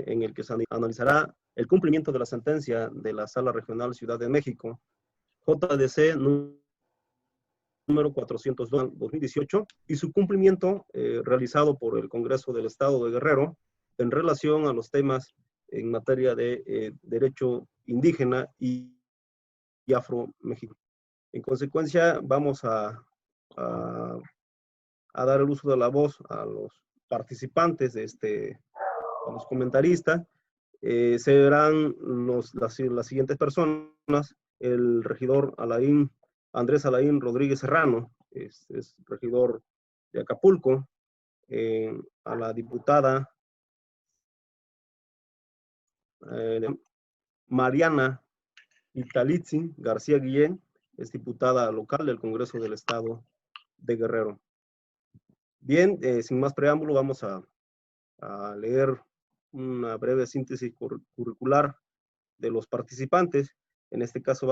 en el que se analizará el cumplimiento de la sentencia de la Sala Regional Ciudad de México, JDC número 402/2018, y su cumplimiento realizado por el Congreso del Estado de Guerrero en relación a los temas en materia de derecho indígena y afro-mexicano. En consecuencia, vamos a dar el uso de la voz a los participantes a los comentaristas. Serán las siguientes personas: el regidor Andrés Alain Rodríguez Serrano, es regidor de Acapulco; a la diputada Mariana Italitzi García Guillén, es diputada local del Congreso del Estado de Guerrero. Bien, sin más preámbulo, vamos a leer una breve síntesis curricular de los participantes. En este caso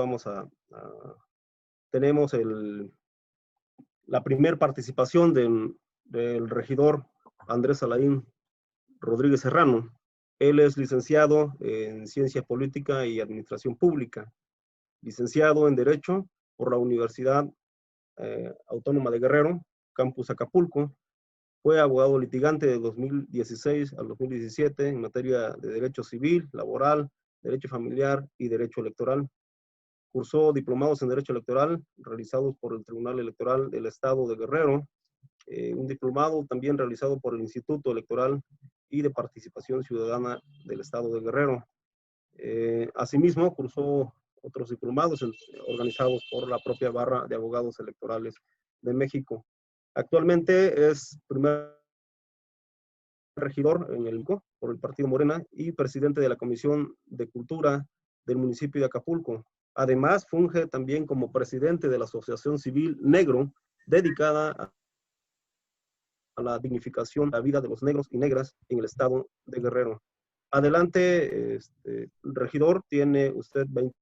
tenemos la primera participación del regidor Andrés Alain Rodríguez Serrano. Él es licenciado en Ciencia Política y Administración Pública, licenciado en Derecho por la Universidad Autónoma de Guerrero, Campus Acapulco. Fue abogado litigante de 2016 al 2017 en materia de derecho civil, laboral, derecho familiar y derecho electoral. Cursó diplomados en Derecho Electoral realizados por el Tribunal Electoral del Estado de Guerrero, un diplomado también realizado por el Instituto Electoral y de Participación Ciudadana del Estado de Guerrero. Asimismo, cursó otros diplomados organizados por la propia Barra de Abogados Electorales de México. Actualmente es primer regidor en el INCO por el Partido Morena y presidente de la Comisión de Cultura del municipio de Acapulco. Además, funge también como presidente de la Asociación Civil Negro, dedicada a la dignificación de la vida de los negros y negras en el estado de Guerrero. Adelante, regidor, tiene usted 20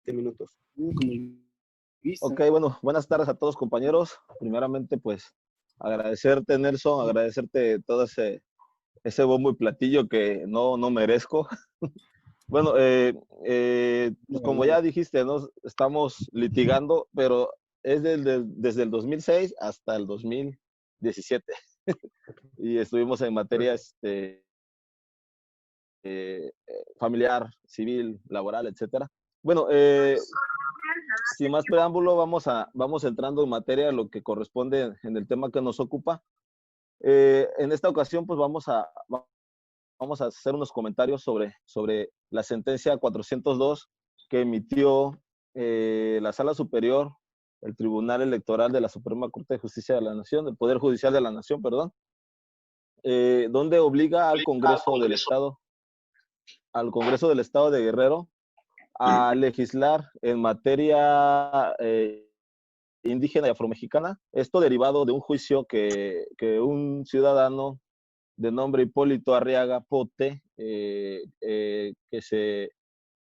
minutos. Ok, bueno, buenas tardes a todos, compañeros. Primeramente, pues, agradecerte, Nelson, agradecerte todo ese bombo y platillo que no merezco. Bueno, pues como ya dijiste, ¿no? Estamos litigando, pero es desde el 2006 hasta el 2017. Y estuvimos en materia familiar, civil, laboral, etcétera. Bueno, sin más preámbulo, vamos entrando en materia de lo que corresponde en el tema que nos ocupa. En esta ocasión, pues vamos a hacer unos comentarios sobre la sentencia 402 que emitió la Sala Superior, el Tribunal Electoral de la Suprema Corte de Justicia de la Nación, del Poder Judicial de la Nación, perdón, donde obliga al Congreso del Estado de Guerrero a legislar en materia indígena y afromexicana. Esto derivado de un juicio que un ciudadano de nombre Hipólito Arriaga Pote, que se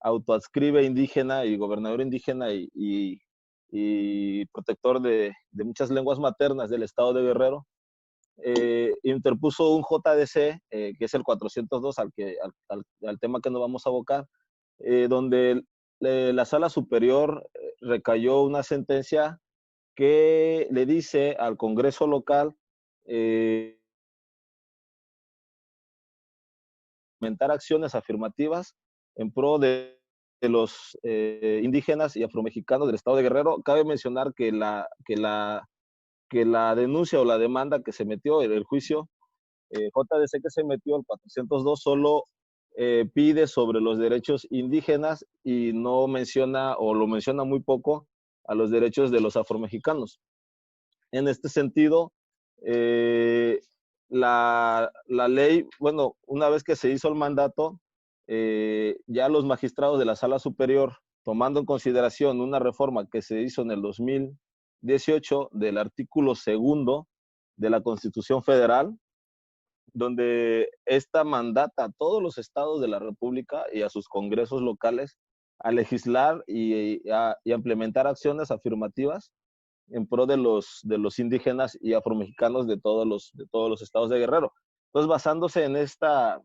autoadscribe indígena y gobernador indígena y protector de muchas lenguas maternas del estado de Guerrero, interpuso un JDC, que es el 402, al tema que nos vamos a abocar, donde la Sala Superior recayó una sentencia que le dice al Congreso local implementar acciones afirmativas en pro de los indígenas y afromexicanos del estado de Guerrero. Cabe mencionar que la denuncia o la demanda que se metió, el juicio JDC que se metió, el 402, solo pide sobre los derechos indígenas y no menciona, o lo menciona muy poco, a los derechos de los afromexicanos. En este sentido, la ley, bueno, una vez que se hizo el mandato, ya los magistrados de la Sala Superior, tomando en consideración una reforma que se hizo en el 2018 del artículo 2 de la Constitución Federal, donde esta mandata a todos los estados de la República y a sus congresos locales a legislar y a implementar acciones afirmativas en pro de los indígenas y afromexicanos de todos los estados de Guerrero. Entonces, basándose en esta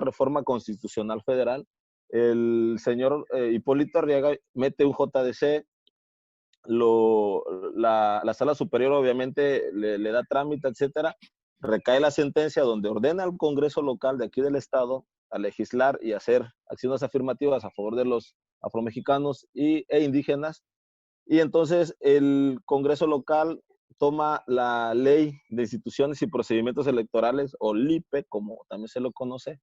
reforma constitucional federal, el señor Hipólito Arriaga mete un JDC, la sala superior obviamente le da trámite, etcétera, recae la sentencia donde ordena al Congreso local de aquí del estado a legislar y hacer acciones afirmativas a favor de los afromexicanos e indígenas, y entonces el Congreso local toma la Ley de Instituciones y Procedimientos Electorales, o LIPE, como también se lo conoce,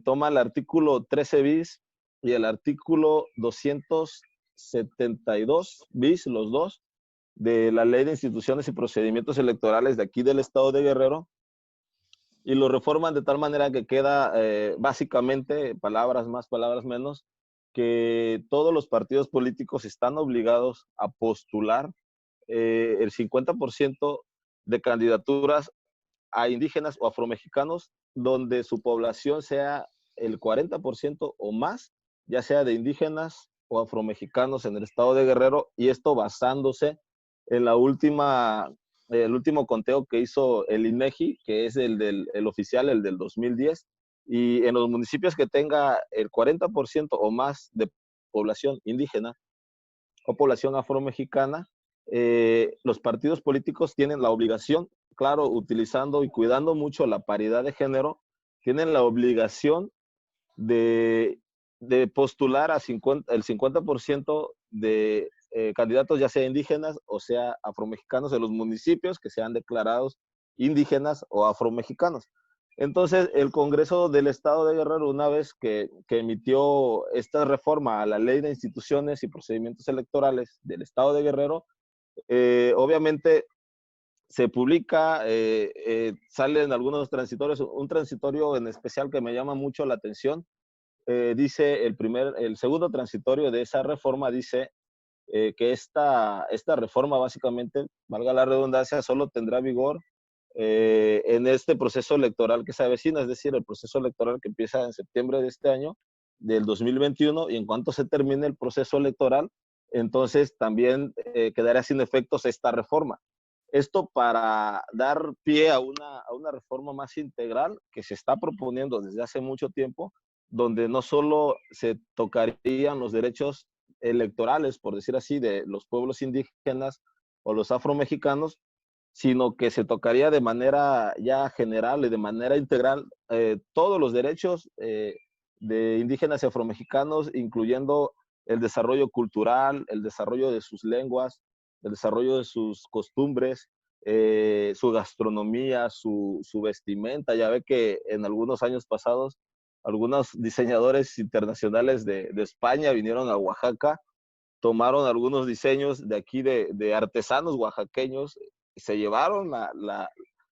toma el artículo 13 bis y el artículo 272 bis, los dos, de la Ley de Instituciones y Procedimientos Electorales de aquí del estado de Guerrero, y lo reforman de tal manera que queda básicamente, palabras más, palabras menos, que todos los partidos políticos están obligados a postular el 50% de candidaturas a indígenas o afromexicanos donde su población sea el 40% o más, ya sea de indígenas o afromexicanos en el estado de Guerrero, y esto basándose en el último conteo que hizo el INEGI, que es el oficial, el del 2010, y en los municipios que tenga el 40% o más de población indígena o población afromexicana, los partidos políticos tienen la obligación, claro, utilizando y cuidando mucho la paridad de género, tienen la obligación de, de postular el 50% de candidatos, ya sea indígenas o sea afromexicanos, de los municipios que sean declarados indígenas o afromexicanos. Entonces, el Congreso del Estado de Guerrero, una vez que emitió esta reforma a la Ley de Instituciones y Procedimientos Electorales del Estado de Guerrero, obviamente se publica, salen algunos transitorios, un transitorio en especial que me llama mucho la atención. Dice el segundo transitorio de esa reforma dice que esta reforma básicamente, valga la redundancia, solo tendrá vigor en este proceso electoral que se avecina, es decir, el proceso electoral que empieza en septiembre de este año, del 2021, y en cuanto se termine el proceso electoral, entonces también quedará sin efectos esta reforma. Esto para dar pie a una reforma más integral que se está proponiendo desde hace mucho tiempo, donde no solo se tocarían los derechos electorales, por decir así, de los pueblos indígenas o los afromexicanos, sino que se tocaría de manera ya general y de manera integral todos los derechos de indígenas y afromexicanos, incluyendo el desarrollo cultural, el desarrollo de sus lenguas, el desarrollo de sus costumbres, su gastronomía, su vestimenta. Ya ve que en algunos años pasados, algunos diseñadores internacionales de España vinieron a Oaxaca, tomaron algunos diseños de aquí de artesanos oaxaqueños, y se llevaron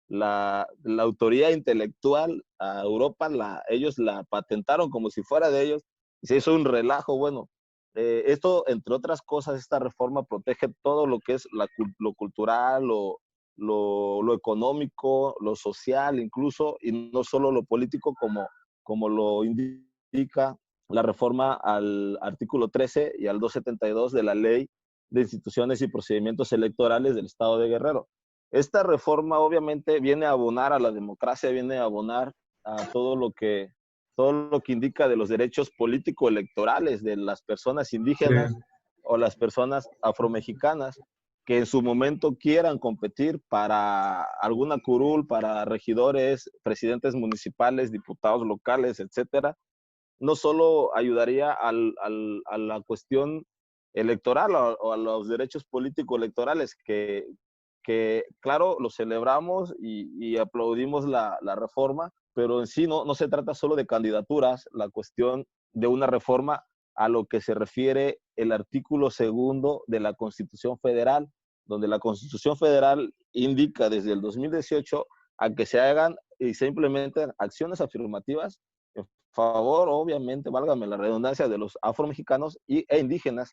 la autoría intelectual a Europa, ellos la patentaron como si fuera de ellos, y se hizo un relajo. Bueno, esto, entre otras cosas, esta reforma protege todo lo que es lo cultural, lo económico, lo social incluso, y no solo lo político como lo indica la reforma al artículo 13 y al 272 de la Ley de Instituciones y Procedimientos Electorales del Estado de Guerrero. Esta reforma obviamente viene a abonar a la democracia, viene a abonar a todo lo que indica de los derechos político-electorales de las personas indígenas o las personas afromexicanas que en su momento quieran competir para alguna curul, para regidores, presidentes municipales, diputados locales, etcétera. No solo ayudaría a la cuestión electoral o a los derechos político-electorales, que claro, lo celebramos y aplaudimos la reforma, pero en sí no se trata solo de candidaturas, la cuestión de una reforma a lo que se refiere el artículo segundo de la Constitución Federal, donde la Constitución Federal indica desde el 2018 a que se hagan y se implementen acciones afirmativas en favor, obviamente, válgame la redundancia, de los afromexicanos e indígenas.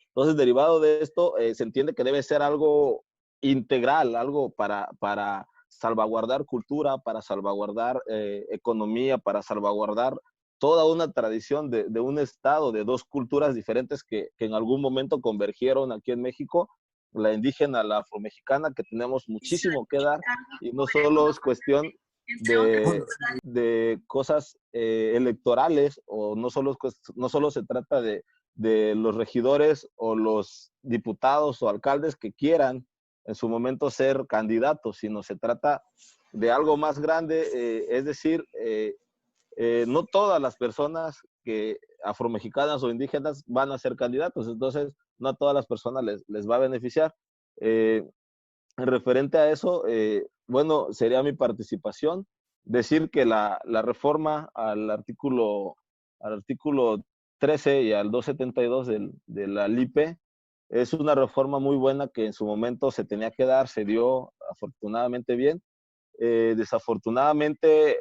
Entonces, derivado de esto, se entiende que debe ser algo integral, algo para salvaguardar cultura, para salvaguardar economía, para salvaguardar toda una tradición de un estado, de dos culturas diferentes que en algún momento convergieron aquí en México la indígena, la afromexicana, que tenemos muchísimo que dar y no solo es cuestión de cosas electorales o no solo se trata de los regidores o los diputados o alcaldes que quieran en su momento ser candidatos, sino se trata de algo más grande, es decir, no todas las personas que afromexicanas o indígenas van a ser candidatos, entonces no a todas las personas les va a beneficiar. Referente a eso, bueno, sería mi participación decir que la reforma al artículo 13 y al 272 de la LIPE es una reforma muy buena que en su momento se tenía que dar, se dio afortunadamente bien. Desafortunadamente,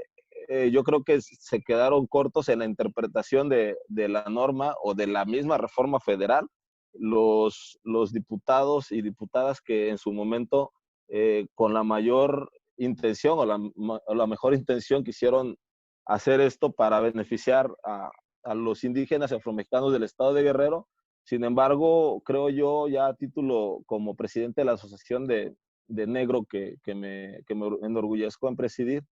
yo creo que se quedaron cortos en la interpretación de la norma o de la misma reforma federal. Los diputados y diputadas que en su momento, con la mayor intención o la mejor intención, quisieron hacer esto para beneficiar a los indígenas y afromexicanos del estado de Guerrero. Sin embargo, creo yo, ya a título como presidente de la Asociación de Negro que me enorgullezco en presidir,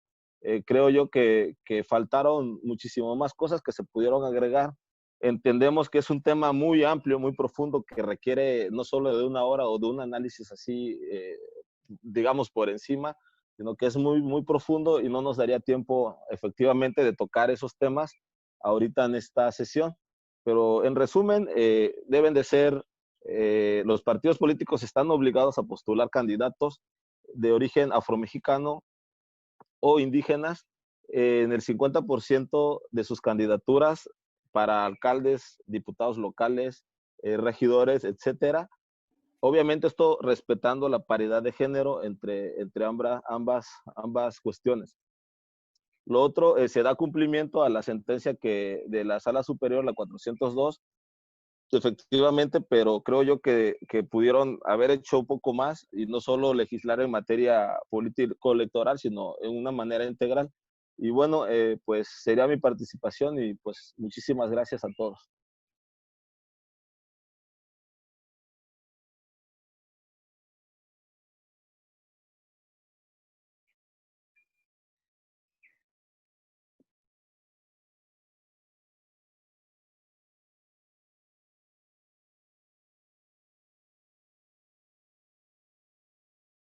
creo yo que faltaron muchísimo más cosas que se pudieron agregar. Entendemos que es un tema muy amplio, muy profundo, que requiere no solo de una hora o de un análisis así, digamos, por encima, sino que es muy, muy profundo y no nos daría tiempo efectivamente de tocar esos temas ahorita en esta sesión. Pero en resumen, deben de ser, los partidos políticos están obligados a postular candidatos de origen afromexicano o indígenas en el 50% de sus candidaturas para alcaldes, diputados locales, regidores, etcétera. Obviamente esto respetando la paridad de género entre ambas cuestiones. Lo otro, se da cumplimiento a la sentencia de la Sala Superior, la 402, efectivamente, pero creo yo que pudieron haber hecho un poco más y no solo legislar en materia político-electoral, sino en una manera integral. Y bueno, pues sería mi participación y pues muchísimas gracias a todos.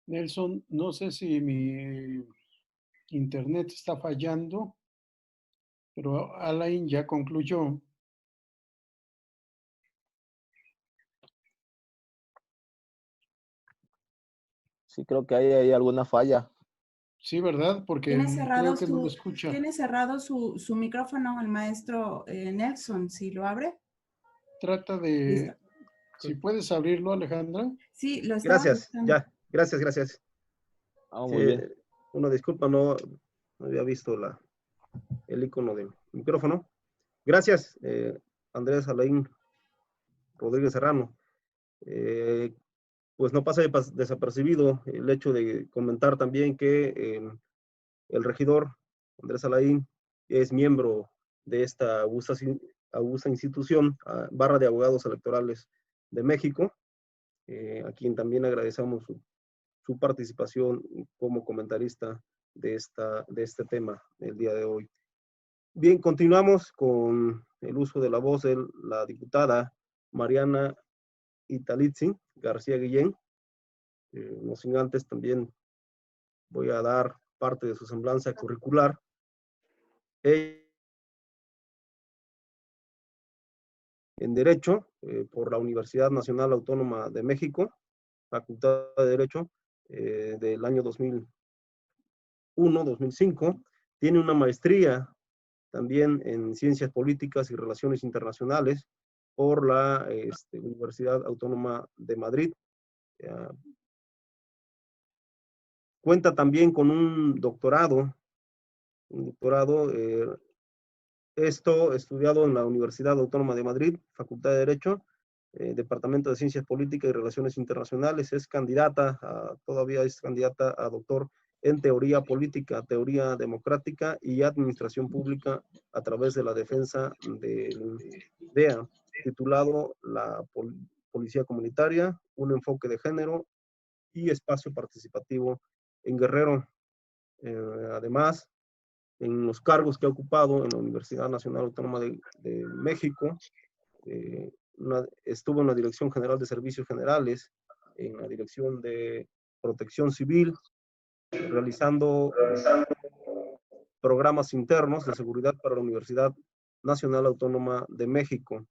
Nelson, no sé si mi internet está fallando, pero Alain ya concluyó. Sí, creo que hay alguna falla. Sí, ¿verdad? Porque creo que no lo escucha. Tiene cerrado su micrófono el maestro Nelson. Si lo abre. Trata de... Listo. Si puedes abrirlo, Alejandra. Sí, lo está. Gracias, ya. Gracias. Muy bien. Una disculpa, no había visto el icono del micrófono. Gracias, Andrés Alain Rodríguez Serrano. Pues no pasa desapercibido el hecho de comentar también que el regidor Andrés Alain es miembro de esta augusta institución, Barra de Abogados Electorales de México, a quien también agradecemos su participación como comentarista de este tema el día de hoy. Bien, continuamos con el uso de la voz de la diputada Mariana Italitzi García Guillén. No sin antes también voy a dar parte de su semblanza curricular. En Derecho por la Universidad Nacional Autónoma de México, Facultad de Derecho del año 2001-2005. Tiene una maestría también en Ciencias Políticas y Relaciones Internacionales por la Universidad Autónoma de Madrid. Cuenta también con un doctorado esto estudiado en la Universidad Autónoma de Madrid, Facultad de Derecho, Departamento de Ciencias Políticas y Relaciones Internacionales. Todavía es candidata a doctor en Teoría Política, Teoría Democrática y Administración Pública a través de la defensa del DEA, titulado policía comunitaria, un enfoque de género y espacio participativo en Guerrero. Además, en los cargos que ha ocupado en la Universidad Nacional Autónoma de México, estuvo en la Dirección General de Servicios Generales, en la Dirección de Protección Civil, realizando programas internos de seguridad para la Universidad Nacional Autónoma de México.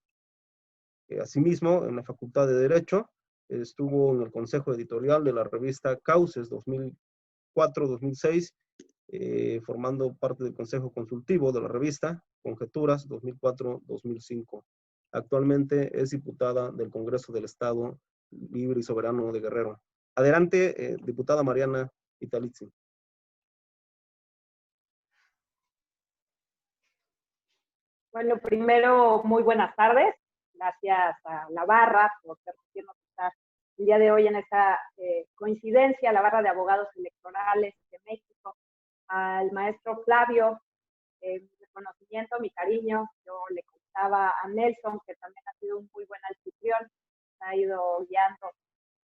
Asimismo, en la Facultad de Derecho, estuvo en el Consejo Editorial de la revista Cauces 2004-2006, formando parte del Consejo Consultivo de la revista Conjeturas 2004-2005. Actualmente es diputada del Congreso del Estado Libre y Soberano de Guerrero. Adelante, diputada Mariana Vitalizzi. Bueno, primero, muy buenas tardes. Gracias a la barra por permitirnos estar el día de hoy en esta coincidencia, la barra de abogados electorales de México, al maestro Flavio, mi reconocimiento, mi cariño. Yo le contaba a Nelson, que también ha sido un muy buen anfitrión, ha ido guiando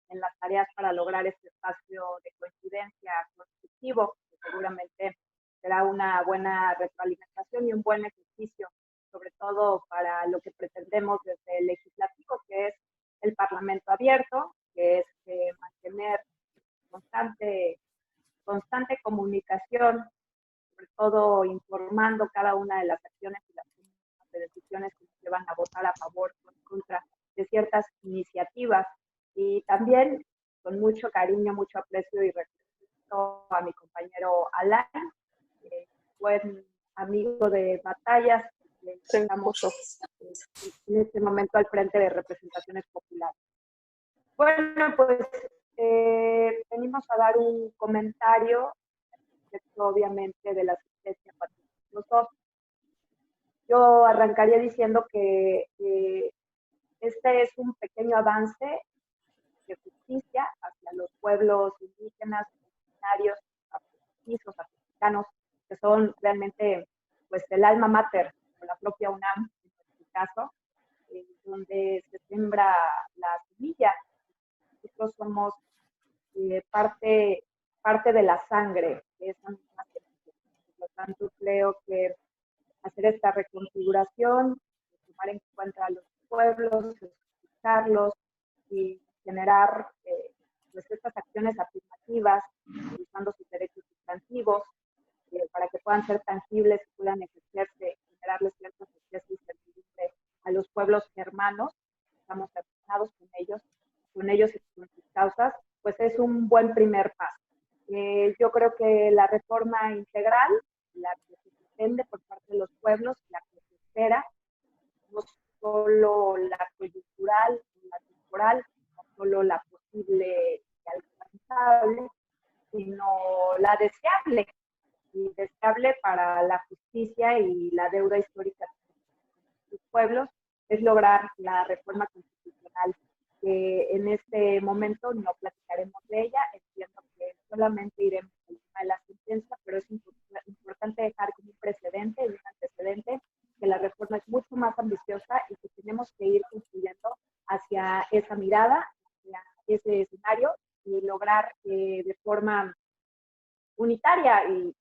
en las tareas para lograr este espacio de coincidencia constructivo, que seguramente será una buena retroalimentación y un buen ejercicio, sobre todo para lo que pretendemos desde el legislativo, que es el Parlamento abierto, que es mantener constante comunicación, sobre todo informando cada una de las acciones y las decisiones que se van a votar a favor o en contra de ciertas iniciativas. Y también con mucho cariño, mucho aprecio y respeto a mi compañero Alain, buen amigo de batallas. Estamos en este momento al frente de Representaciones Populares. Bueno, pues venimos a dar un comentario respecto, obviamente, de la asistencia para nosotros. Yo arrancaría diciendo que este es un pequeño avance de justicia hacia los pueblos indígenas, originarios, africanos, que son realmente pues el alma mater de la propia UNAM, en este caso, donde se siembra la semilla. Nosotros somos parte de la sangre de esa misma semilla. Por lo tanto, creo que hacer esta reconfiguración, tomar en cuenta a los pueblos, escucharlos y generar pues estas acciones afirmativas, utilizando sus derechos sustantivos, para que puedan ser tangibles y puedan ejercerse, generarles ciertos accesos y servidumbre a los pueblos hermanos. Estamos relacionados con ellos y con sus causas, pues es un buen primer paso. Yo creo que la reforma integral, la que se pretende por parte de los pueblos, la que se espera, no solo la coyuntural, la temporal, no solo la posible y alcanzable, sino la deseable, y deseable para la justicia y la deuda histórica de los pueblos, es lograr la reforma constitucional, que en este momento no platicaremos de ella. Entiendo que solamente iremos al tema de la sentencia, pero es importante dejar como un precedente y un antecedente que la reforma es mucho más ambiciosa y que tenemos que ir construyendo hacia esa mirada, hacia ese escenario y lograr de forma unitaria y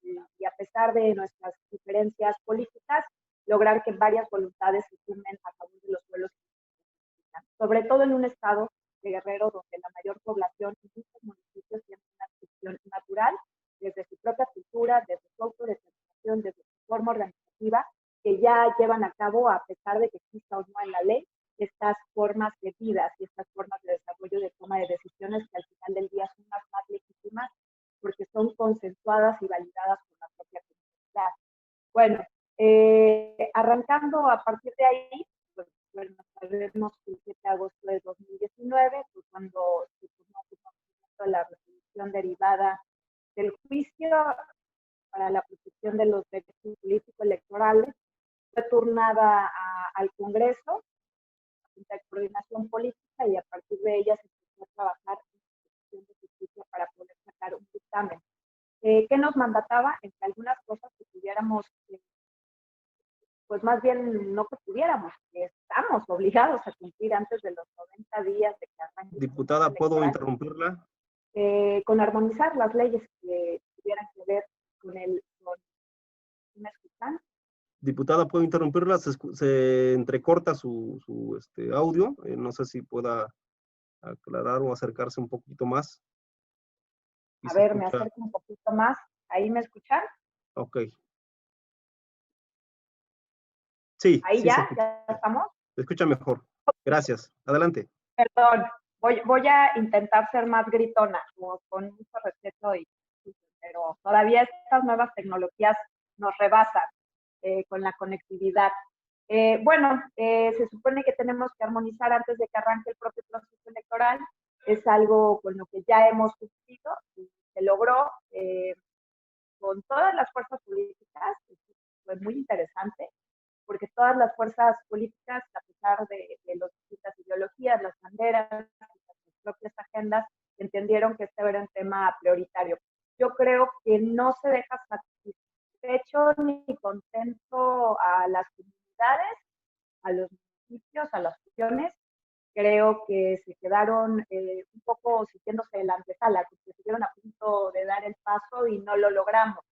a pesar de nuestras diferencias políticas, lograr que varias voluntades se sumen a favor de los pueblos, sobre todo en un estado de Guerrero donde la mayor población y muchos municipios tienen una expresión natural desde su propia cultura, desde su autodeterminación, desde su forma organizativa, que ya llevan a cabo, a pesar de que exista o no en la ley, estas formas de vida y estas formas de desarrollo de toma de decisiones que al final del día son las más legítimas porque son consensuadas y validadas por la propia comunidad. Bueno, arrancando a partir de ahí, pues, bueno, sabemos que el 7 de agosto de 2019 fue cuando se tomó conocimiento de la resolución derivada del juicio para la protección de los derechos políticos electorales. Fue turnada al Congreso, a la Junta de Coordinación Política, y a partir de ella se empezó a trabajar en la Comisión de Justicia para poder sacar un dictamen. ¿Qué nos mandataba? Entre algunas cosas que pudiéramos, pues más bien no que pudiéramos, que estamos obligados a cumplir antes de los 90 días de que arranque. Diputada, ¿puedo interrumpirla? Con armonizar las leyes que tuvieran que ver con el... ¿Me escuchan? Diputada, ¿puedo interrumpirla? Se entrecorta su audio. No sé si pueda aclarar o acercarse un poquito más. A ver, me acerco un poquito más. ¿Ahí me escuchan? Ok. Sí. ¿Ahí sí ya estamos? Se escucha mejor. Gracias. Adelante. Perdón, voy a intentar ser más gritona, con mucho respeto, pero todavía estas nuevas tecnologías nos rebasan con la conectividad. Se supone que tenemos que armonizar antes de que arranque el propio proceso electoral. Es algo con lo que ya hemos cumplido y se logró con todas las fuerzas políticas. Fue muy interesante porque todas las fuerzas políticas, a pesar de las distintas ideologías, las banderas, las propias agendas, entendieron que este era un tema prioritario. Yo creo que no se deja satisfecho ni contento a las comunidades, a los municipios, a las regiones. Creo que se quedaron un poco sintiéndose de la antesala, que se estuvieron a punto de dar el paso y no lo logramos.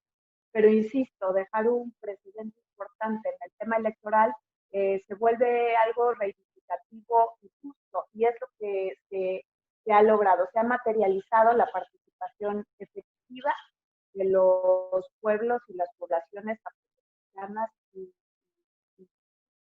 Pero insisto, dejar un precedente importante en el tema electoral se vuelve algo reivindicativo y justo, y es lo que se ha logrado, se ha materializado la participación efectiva de los pueblos y las poblaciones africanas y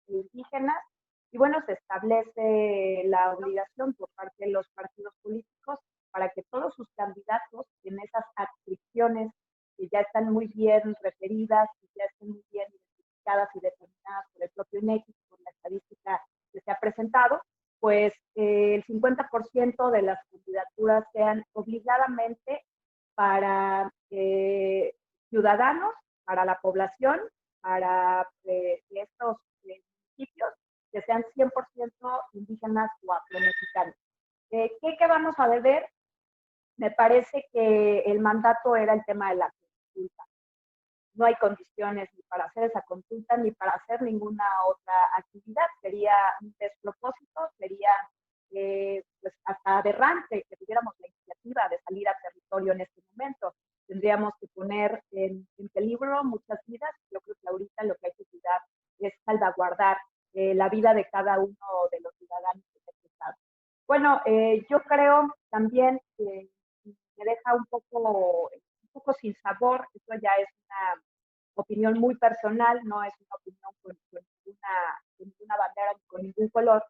indígenas. Y bueno, se establece la obligación por parte de los partidos políticos para que todos sus candidatos en esas adscripciones que ya están muy bien referidas, que ya están muy bien identificadas y determinadas por el propio INEGI, por la estadística que se ha presentado, pues el 50% de las candidaturas sean obligadamente para ciudadanos, para la población, para estos municipios que sean 100% indígenas o afromexicanos. ¿Qué vamos a ver? Me parece que el mandato era el tema de la consulta. No hay condiciones ni para hacer esa consulta ni para hacer ninguna otra actividad. Sería un despropósito, sería pues hasta aberrante que tuviéramos la iniciativa de salir a territorio en este momento. Tendríamos que poner en peligro muchas vidas. Yo creo que ahorita lo que hay que cuidar es salvaguardar la vida de cada uno de los ciudadanos de este estado. Bueno, yo creo también que me deja un poco sin sabor. Esto ya es una opinión muy personal, no es una opinión con ninguna bandera ni con ningún color,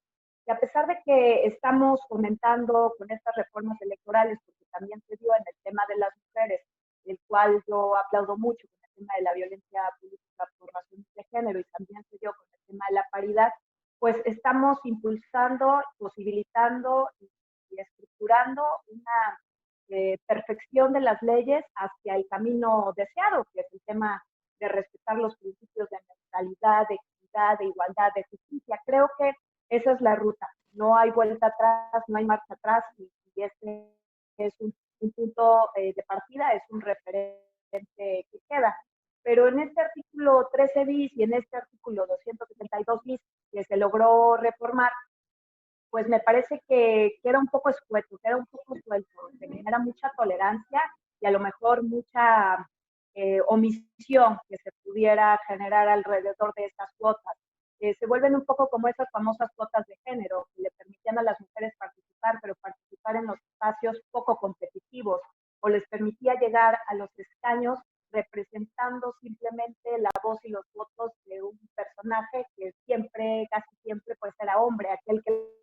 que a pesar de que estamos comentando con estas reformas electorales, porque también se dio en el tema de las mujeres, el cual yo aplaudo mucho con el tema de la violencia política por razones de género, y también se dio con el tema de la paridad, pues estamos impulsando, posibilitando y estructurando una perfección de las leyes hacia el camino deseado, que es el tema de respetar los principios de neutralidad, de equidad, de igualdad, de justicia. Creo que esa es la ruta. No hay vuelta atrás, no hay marcha atrás, y este es un punto de partida, es un referente que queda. Pero en este artículo 13 bis y en este artículo 272 bis que se logró reformar, pues me parece que era un poco escueto, que era un poco suelto, que genera mucha tolerancia y a lo mejor mucha omisión que se pudiera generar alrededor de estas cuotas. Se vuelven un poco como esas famosas cuotas de género, que le permitían a las mujeres participar, pero participar en los espacios poco competitivos, o les permitía llegar a los escaños representando simplemente la voz y los votos de un personaje que siempre, casi siempre, pues era hombre, aquel que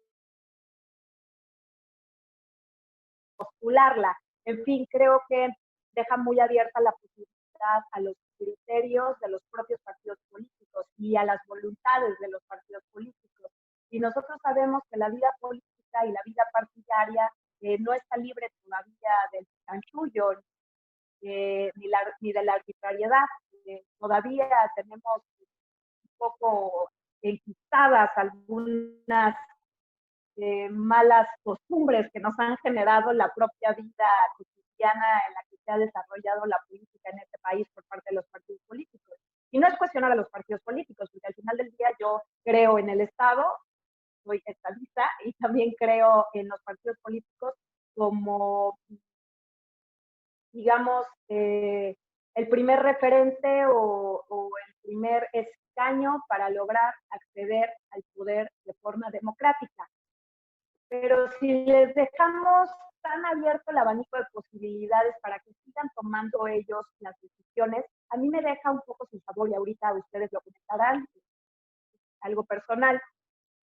postularla. En fin, creo que deja muy abierta la posibilidad a los criterios de los propios partidos políticos y a las voluntades de los partidos políticos. Y nosotros sabemos que la vida política y la vida partidaria no está libre todavía del chanchullo ni de la arbitrariedad. Todavía tenemos un poco enquistadas algunas malas costumbres que nos han generado la propia vida cotidiana en la que se ha desarrollado la política en este país por parte de los partidos políticos. Y no es cuestionar a los partidos políticos, porque al final del día yo creo en el Estado, soy estadista y también creo en los partidos políticos como, digamos, el primer referente o el primer escaño para lograr acceder al poder de forma democrática. Pero si les dejamos tan abierto el abanico de posibilidades para que sigan tomando ellos las decisiones, a mí me deja un poco sin sabor, y ahorita ustedes lo comentarán, algo personal,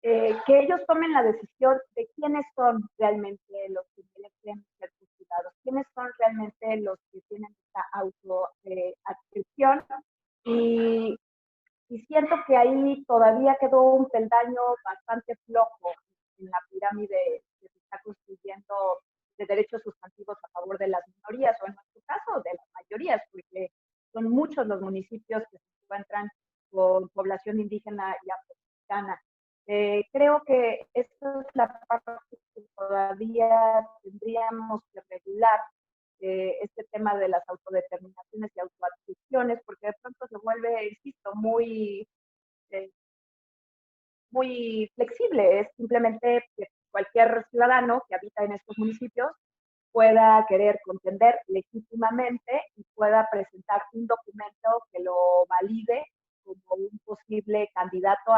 que ellos tomen la decisión de quiénes son realmente los que merecen ser juzgados, quiénes son realmente los que tienen esta autoadscripción, y siento que ahí todavía quedó un peldaño bastante flojo en la pirámide que se está construyendo de derechos sustantivos a favor de las minorías, o en nuestro caso de las mayorías, porque son muchos los municipios que se encuentran con población indígena y afroamericana. Creo que esta es la parte que todavía tendríamos que regular, este tema de las autodeterminaciones y autoadscripciones, porque de pronto se vuelve, insisto, muy flexible. Es simplemente que cualquier ciudadano que habita en estos municipios pueda querer contender legítimamente y pueda presentar un documento que lo valide como un posible candidato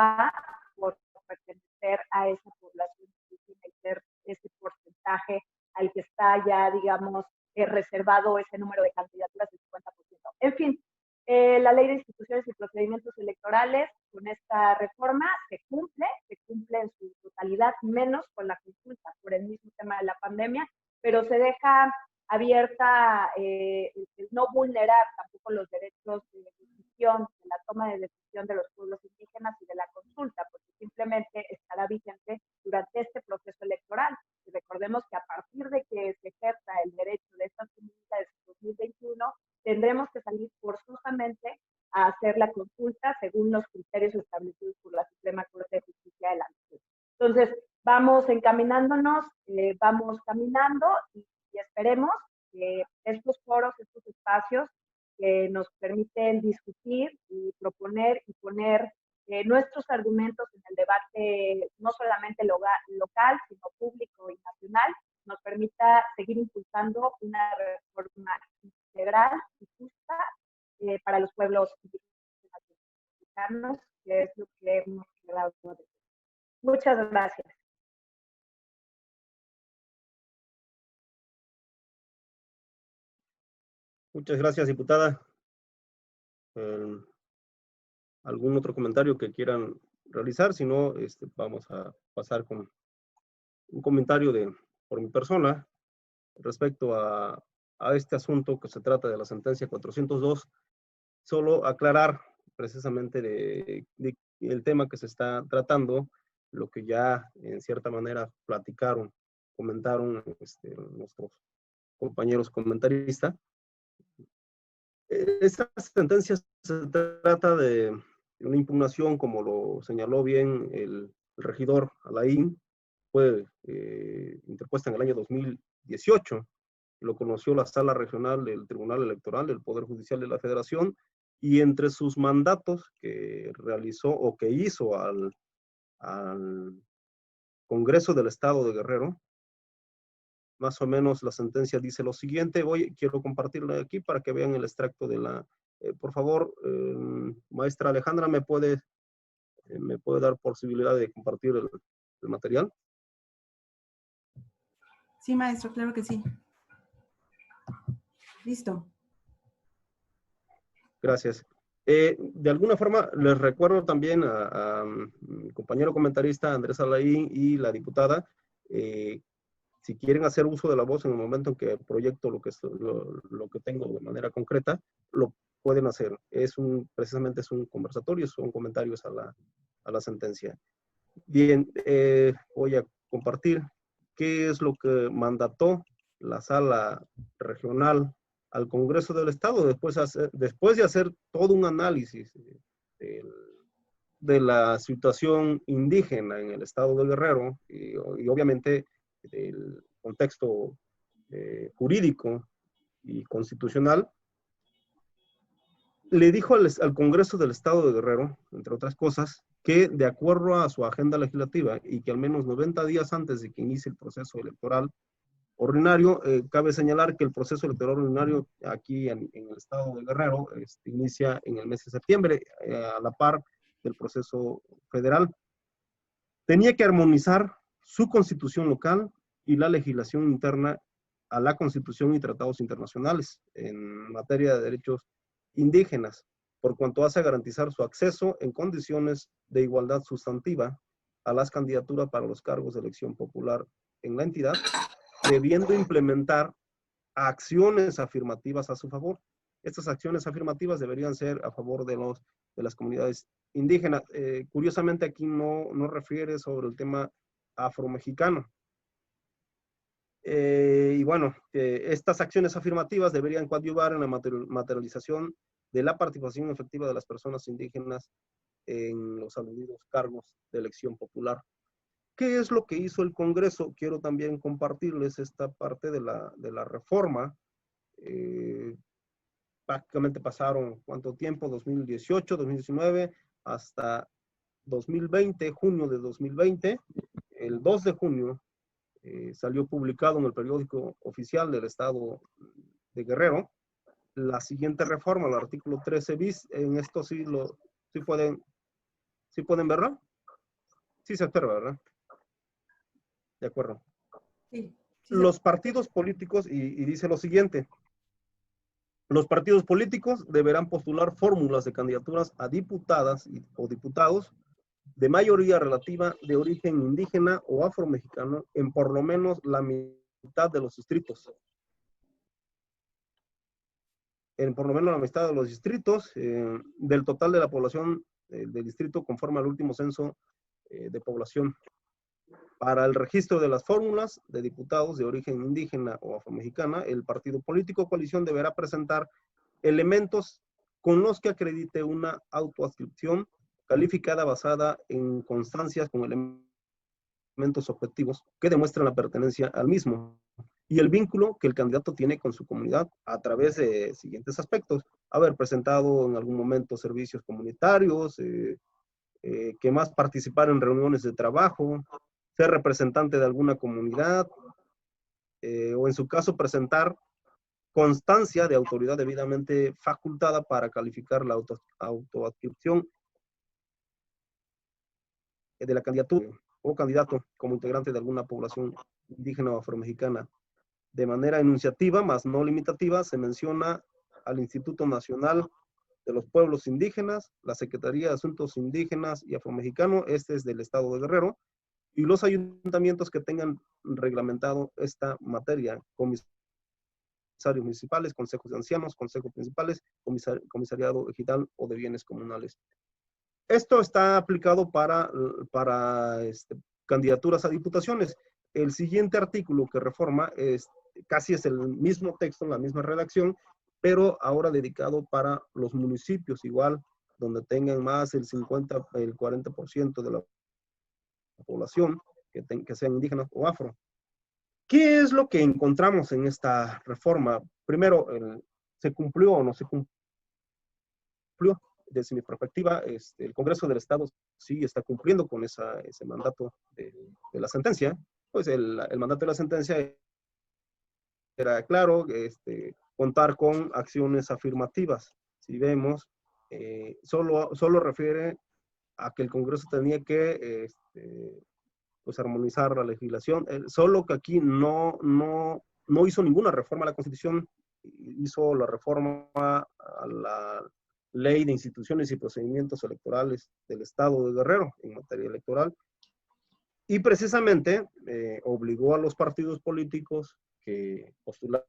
por pertenecer a esa población indígena y ser ese porcentaje al que está ya, digamos, reservado ese número de candidaturas del 50%. En fin, la ley de instituciones y procedimientos electorales con esta reforma se cumple en su totalidad, menos con la consulta por el mismo tema de la pandemia, pero se deja abierta el no vulnerar tampoco los derechos de decisión, de la toma de decisión de los pueblos indígenas y de la consulta, porque simplemente estará vigente durante este proceso electoral. Y recordemos que a partir de que se ejerza el derecho de estas comunidades en 2021, tendremos que salir forzosamente a hacer la consulta según los criterios establecidos por la Suprema Corte de Justicia de la Nación. Entonces, vamos encaminándonos, vamos caminando y esperemos que estos foros, estos espacios que nos permiten discutir y proponer y poner nuestros argumentos en el debate no solamente local, sino público y nacional, nos permita seguir impulsando una reforma integral y justa para los pueblos latinoamericanos, que es lo que hemos logrado. Muchas gracias. Muchas gracias, diputada. ¿Algún otro comentario que quieran realizar? Si no, vamos a pasar con un comentario por mi persona respecto a este asunto que se trata de la sentencia 402. Solo aclarar precisamente el tema que se está tratando, lo que ya en cierta manera comentaron nuestros compañeros comentaristas. Esta sentencia se trata de una impugnación, como lo señaló bien el regidor Alain, fue interpuesta en el año 2018, lo conoció la Sala Regional del Tribunal Electoral del Poder Judicial de la Federación, y entre sus mandatos que realizó o que hizo al Congreso del Estado de Guerrero, más o menos la sentencia dice lo siguiente. Quiero compartirla aquí para que vean el extracto de la... por favor, maestra Alejandra, ¿me puede dar posibilidad de compartir el material? Sí, maestro, claro que sí. Listo. Gracias. De alguna forma, les recuerdo también a mi compañero comentarista Andrés Alain y la diputada, si quieren hacer uso de la voz en el momento en que proyecto lo que tengo de manera concreta, lo pueden hacer. Precisamente es un conversatorio, son comentarios a la sentencia. Bien, voy a compartir qué es lo que mandató la Sala Regional al Congreso del Estado después de hacer todo un análisis de la situación indígena en el Estado de Guerrero y obviamente del contexto jurídico y constitucional. Le dijo al Congreso del Estado de Guerrero, entre otras cosas, que de acuerdo a su agenda legislativa y que al menos 90 días antes de que inicie el proceso electoral ordinario, cabe señalar que el proceso electoral ordinario aquí en el estado de Guerrero inicia en el mes de septiembre, a la par del proceso federal. Tenía que armonizar su constitución local y la legislación interna a la Constitución y tratados internacionales en materia de derechos indígenas, por cuanto hace garantizar su acceso en condiciones de igualdad sustantiva a las candidaturas para los cargos de elección popular en la entidad, debiendo implementar acciones afirmativas a su favor. Estas acciones afirmativas deberían ser a favor de las comunidades indígenas. Curiosamente aquí no refiere sobre el tema afromexicano. Y bueno, estas acciones afirmativas deberían coadyuvar en la materialización de la participación efectiva de las personas indígenas en los aludidos cargos de elección popular. ¿Qué es lo que hizo el Congreso? Quiero también compartirles esta parte de la reforma. Prácticamente pasaron, ¿cuánto tiempo? 2018, 2019, hasta 2020, junio de 2020. El 2 de junio salió publicado en el periódico oficial del Estado de Guerrero la siguiente reforma, el artículo 13 bis. En esto sí pueden verlo. Sí se observa, ¿verdad? De acuerdo. Sí. Los partidos políticos, y dice lo siguiente: los partidos políticos deberán postular fórmulas de candidaturas a diputadas o diputados de mayoría relativa de origen indígena o afromexicano en por lo menos la mitad de los distritos. En por lo menos la mitad de los distritos del total de la población del distrito conforme al último censo de población. Para el registro de las fórmulas de diputados de origen indígena o afromexicana, el partido político o coalición deberá presentar elementos con los que acredite una autoadscripción calificada basada en constancias con elementos objetivos que demuestran la pertenencia al mismo y el vínculo que el candidato tiene con su comunidad a través de siguientes aspectos: haber presentado en algún momento servicios comunitarios, que más participar en reuniones de trabajo, ser representante de alguna comunidad, o en su caso presentar constancia de autoridad debidamente facultada para calificar la autoadscripción de la candidatura o candidato como integrante de alguna población indígena o afromexicana. De manera enunciativa, más no limitativa, se menciona al Instituto Nacional de los Pueblos Indígenas, la Secretaría de Asuntos Indígenas y Afromexicanos, este es del Estado de Guerrero, y los ayuntamientos que tengan reglamentado esta materia: comisarios municipales, consejos de ancianos, consejos principales, comisariado ejidal o de bienes comunales. Esto está aplicado para candidaturas a diputaciones. El siguiente artículo que reforma casi es el mismo texto, la misma redacción, pero ahora dedicado para los municipios, igual, donde tengan más el 50, el 40% de la población que sean indígenas o afro. ¿Qué es lo que encontramos en esta reforma? Primero, ¿se cumplió o no se cumplió? Desde mi perspectiva, el Congreso del Estado sí está cumpliendo con ese mandato de la sentencia. Pues el mandato de la sentencia era claro, contar con acciones afirmativas. Si vemos, solo refiere a que el Congreso tenía que pues armonizar la legislación, solo que aquí no hizo ninguna reforma a la Constitución, hizo la reforma a la Ley de Instituciones y Procedimientos Electorales del Estado de Guerrero en materia electoral, y precisamente obligó a los partidos políticos que postularon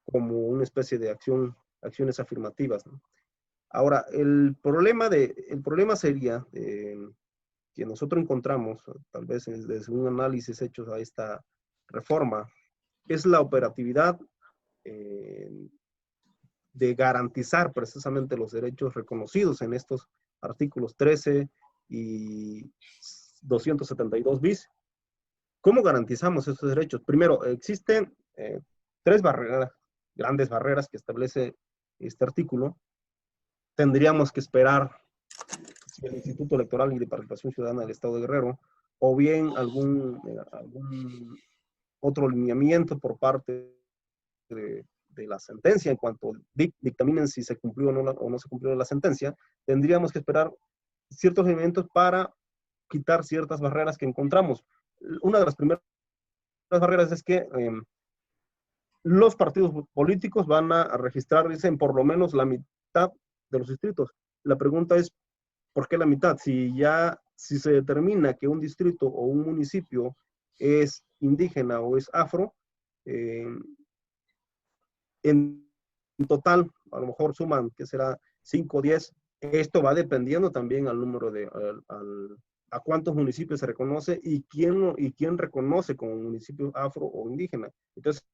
como una especie de acciones afirmativas, ¿no? Ahora, el problema sería que nosotros encontramos, tal vez desde un análisis hecho a esta reforma, es la operatividad de garantizar precisamente los derechos reconocidos en estos artículos 13 y 272 bis. ¿Cómo garantizamos estos derechos? Primero, existen tres grandes barreras que establece este artículo. tendríamos que esperar si el Instituto Electoral y de Participación Ciudadana del Estado de Guerrero, o bien algún otro lineamiento por parte de la sentencia en cuanto dictaminen si se cumplió o no se cumplió la sentencia, tendríamos que esperar ciertos elementos para quitar ciertas barreras que encontramos. Una de las primeras barreras es que los partidos políticos van a registrar, dicen, por lo menos la mitad de los distritos. La pregunta es, ¿por qué la mitad? Si se determina que un distrito o un municipio es indígena o es afro, en total, a lo mejor suman, que será 5 o 10. Esto va dependiendo también al número a cuántos municipios se reconoce y quién reconoce como municipio afro o indígena. Entonces,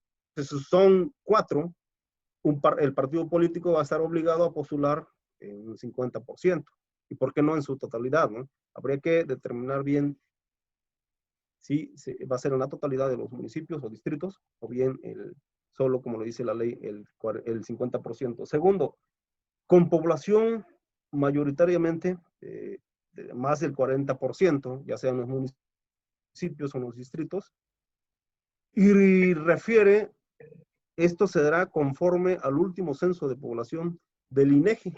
son 4, el partido político va a estar obligado a postular en un 50%. ¿Y por qué no en su totalidad, no? Habría que determinar bien si va a ser en la totalidad de los municipios o distritos, o bien solo, como lo dice la ley, el 50%. Segundo, con población mayoritariamente más del 40%, ya sean los municipios o los distritos, y refiere, esto se dará conforme al último censo de población del INEGI.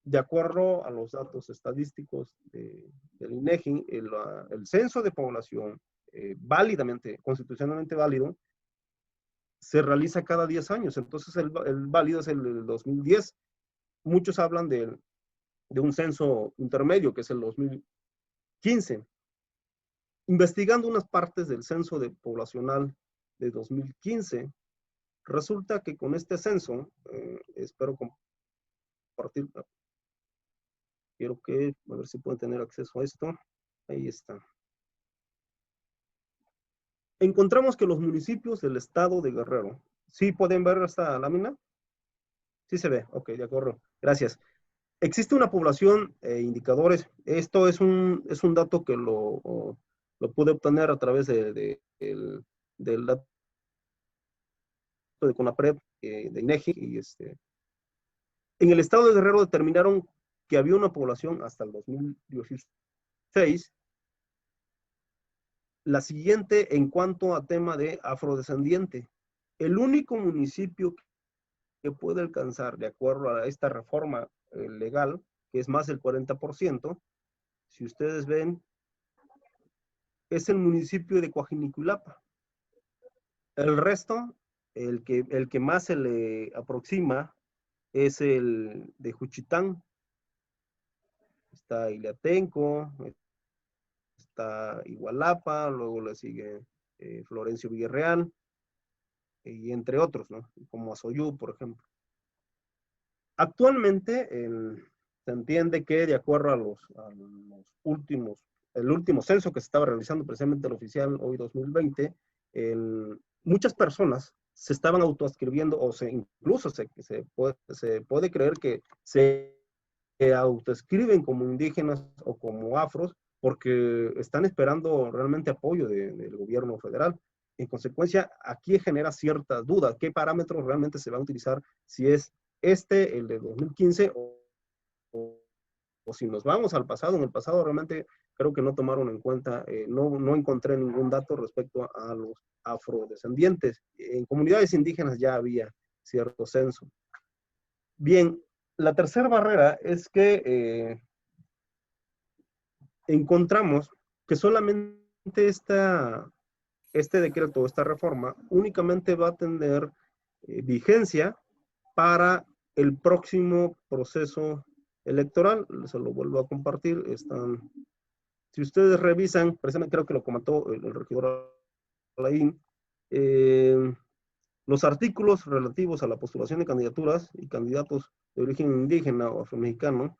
De acuerdo a los datos estadísticos del INEGI, el censo de población válidamente, constitucionalmente válido, se realiza cada 10 años. Entonces el válido es el del 2010. Muchos hablan de un censo intermedio, que es el 2015. Investigando unas partes del censo poblacional de 2015, resulta que con este censo, espero compartir, quiero a ver si pueden tener acceso a esto. Ahí está. Encontramos que los municipios del estado de Guerrero, ¿sí pueden ver esta lámina? Sí se ve, ok, de acuerdo, gracias. Existe una población, indicadores, esto es un dato que lo pude obtener a través del dato de CONAPRED, de INEGI, y en el estado de Guerrero determinaron que había una población hasta el 2016, la siguiente en cuanto a tema de afrodescendiente. El único municipio que puede alcanzar, de acuerdo a esta reforma legal, que es más del 40%, si ustedes ven, es el municipio de Coajinicuilapa. El resto, el que más se le aproxima, es el de Juchitán. Está Iliatenco, está Igualapa, luego le sigue Florencio Villarreal, y entre otros, ¿no? Como Azoyú, por ejemplo. Actualmente, se entiende que de acuerdo a los el último censo que se estaba realizando, precisamente el oficial, hoy 2020, muchas personas se estaban autoadscribiendo, o incluso se puede creer que se autoescriben como indígenas o como afros, porque están esperando realmente apoyo del gobierno federal. En consecuencia, aquí genera cierta duda, ¿qué parámetros realmente se va a utilizar? Si es el de 2015, o si nos vamos al pasado. En el pasado realmente creo que no tomaron en cuenta, no encontré ningún dato respecto a los afrodescendientes. En comunidades indígenas ya había cierto censo. Bien, la tercera barrera es que encontramos que solamente este decreto, esta reforma, únicamente va a tener vigencia para el próximo proceso electoral. Se lo vuelvo a compartir. Si ustedes revisan, precisamente creo que lo comentó el regidor Alain, los artículos relativos a la postulación de candidaturas y candidatos de origen indígena o afromexicano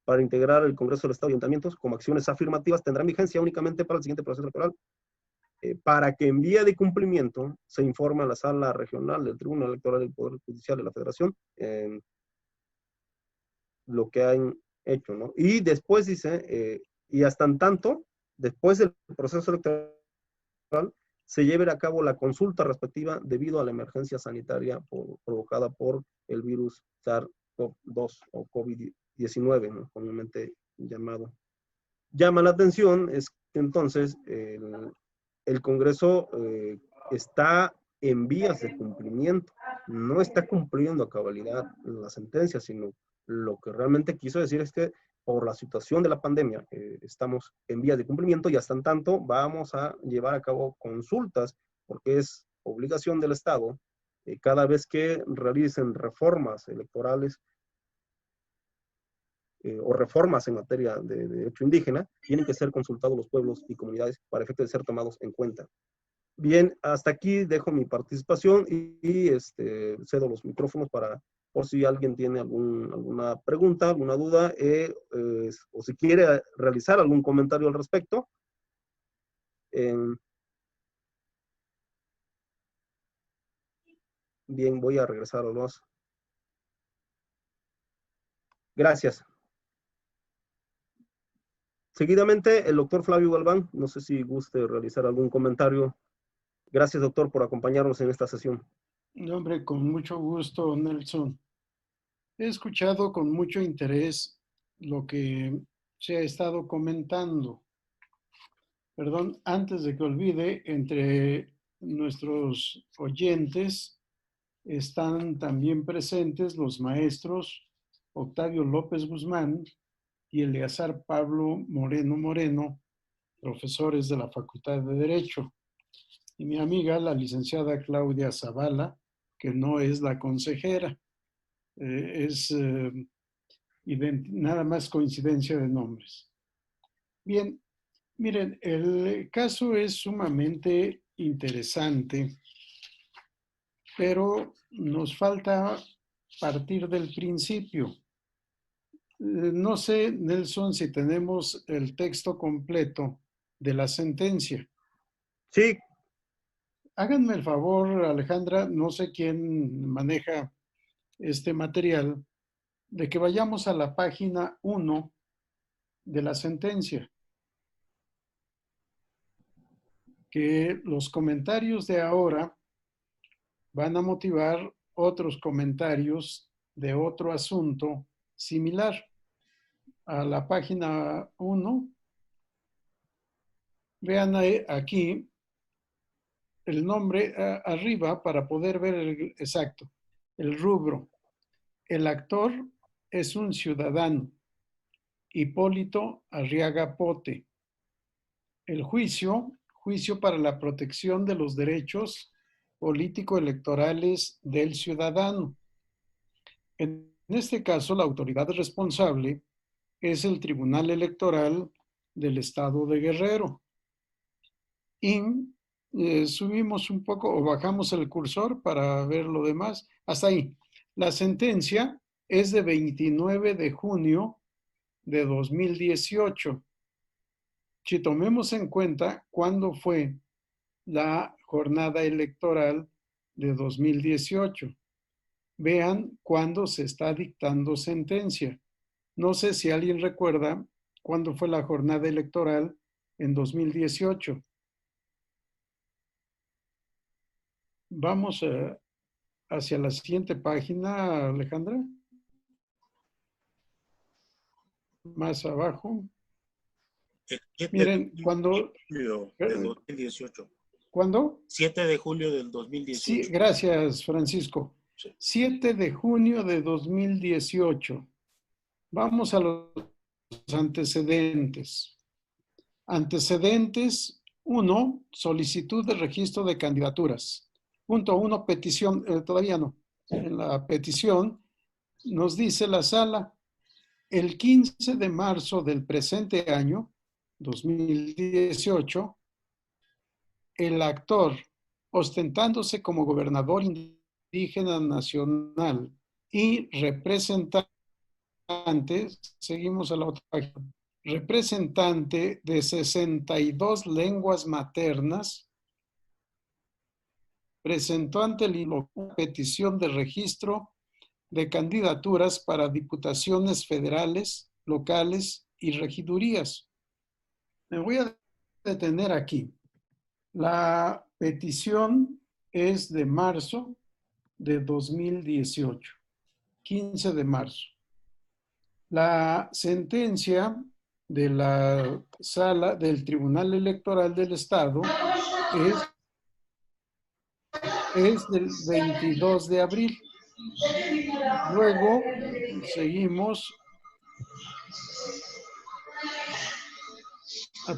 para integrar el Congreso del Estado y ayuntamientos como acciones afirmativas tendrán vigencia únicamente para el siguiente proceso electoral. Para que en vía de cumplimiento se informe a la Sala Regional del Tribunal Electoral del Poder Judicial de la Federación lo que han hecho, ¿no? Y después dice, y hasta en tanto, después del proceso electoral, se lleve a cabo la consulta respectiva debido a la emergencia sanitaria provocada por el virus SARS-CoV-2. SARS-CoV-2 o COVID-19, ¿no? Comúnmente llamado. Llama la atención es que entonces el Congreso está en vías de cumplimiento, no está cumpliendo a cabalidad la sentencia, sino lo que realmente quiso decir es que por la situación de la pandemia estamos en vías de cumplimiento y hasta en tanto vamos a llevar a cabo consultas porque es obligación del Estado cada vez que realicen reformas electorales o reformas en materia de derecho indígena, tienen que ser consultados los pueblos y comunidades para efecto de ser tomados en cuenta. Bien, hasta aquí dejo mi participación y cedo los micrófonos por si alguien tiene alguna pregunta, alguna duda, o si quiere realizar algún comentario al respecto. Bien, voy a regresar a los. Gracias. Seguidamente, el doctor Flavio Galván, no sé si guste realizar algún comentario. Gracias, doctor, por acompañarnos en esta sesión. No, hombre, con mucho gusto, Nelson. He escuchado con mucho interés lo que se ha estado comentando. Perdón, antes de que olvide, entre nuestros oyentes están también presentes los maestros Octavio López Guzmán y Eleazar Pablo Moreno, profesores de la Facultad de Derecho. Y mi amiga, la licenciada Claudia Zavala, que no es la consejera, es nada más coincidencia de nombres. Bien, miren, el caso es sumamente interesante, pero nos falta partir del principio. No sé, Nelson, si tenemos el texto completo de la sentencia. Sí. Háganme el favor, Alejandra, no sé quién maneja este material, de que vayamos a la página 1 de la sentencia. Que los comentarios de ahora van a motivar otros comentarios de otro asunto similar. A la página 1, vean aquí el nombre arriba para poder ver exacto, el rubro. El actor es un ciudadano, Hipólito Arriaga Pote. El juicio para la protección de los derechos político-electorales del ciudadano. En este caso, la autoridad responsable es el Tribunal Electoral del Estado de Guerrero. Y subimos un poco o bajamos el cursor para ver lo demás. Hasta ahí. La sentencia es de 29 de junio de 2018. Si tomemos en cuenta cuándo fue la jornada electoral de 2018. Vean cuándo se está dictando sentencia. No sé si alguien recuerda cuándo fue la jornada electoral en 2018. Vamos hacia la siguiente página, Alejandra. Más abajo. Miren, cuando... Julio del 2018. ¿Cuándo? 7 de julio del 2018. Sí, gracias, Francisco. Sí. 7 de junio de 2018. Vamos a los antecedentes. Antecedentes 1, solicitud de registro de candidaturas. Punto 1, petición, todavía no. En la petición nos dice la sala, el 15 de marzo del presente año, 2018, el actor, ostentándose como gobernador indígena nacional y representante, seguimos a la otra página, representante de 62 lenguas maternas, presentó ante el INO una petición de registro de candidaturas para diputaciones federales, locales y regidurías. Me voy a detener aquí. La petición es de marzo de 2018. 15 de marzo. La sentencia de la sala del Tribunal Electoral del Estado es del 22 de abril. Luego seguimos.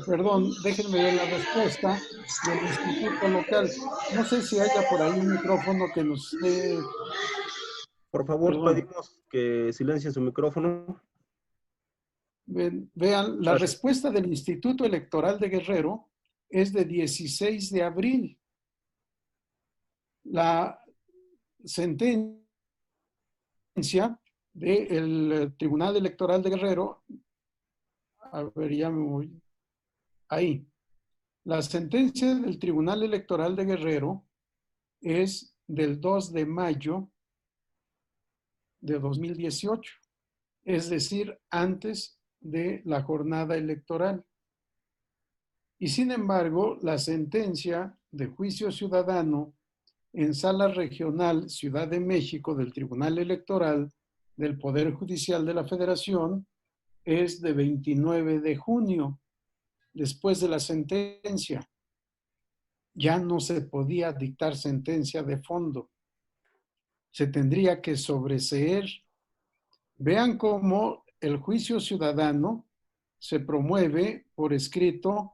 Perdón, déjenme ver la respuesta del instituto local. No sé si haya por ahí un micrófono que nos dé. Por favor, Perdón. pedimos que silencien su micrófono. Vean, la Gracias. respuesta del Instituto Electoral de Guerrero es de 16 de abril. La sentencia del Tribunal Electoral de Guerrero, a ver, ya me voy. Ahí. La sentencia del Tribunal Electoral de Guerrero es del 2 de mayo de 2018, es decir, antes de la jornada electoral. Y sin embargo, la sentencia de juicio ciudadano en Sala Regional Ciudad de México del Tribunal Electoral del Poder Judicial de la Federación es de 29 de junio, después de la sentencia. Ya no se podía dictar sentencia de fondo. Se tendría que sobreseer. Vean cómo el juicio ciudadano se promueve por escrito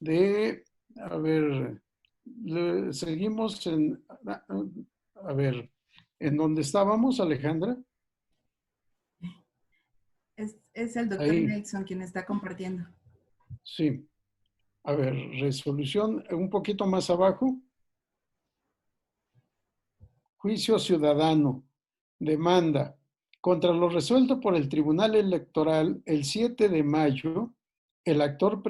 de, a ver, seguimos en, a ver, ¿en dónde estábamos, Alejandra? Es el doctor Ahí. Nelson quien está compartiendo. Sí. A ver, resolución un poquito más abajo. Juicio ciudadano. Demanda. Contra lo resuelto por el Tribunal Electoral el 7 de mayo, el actor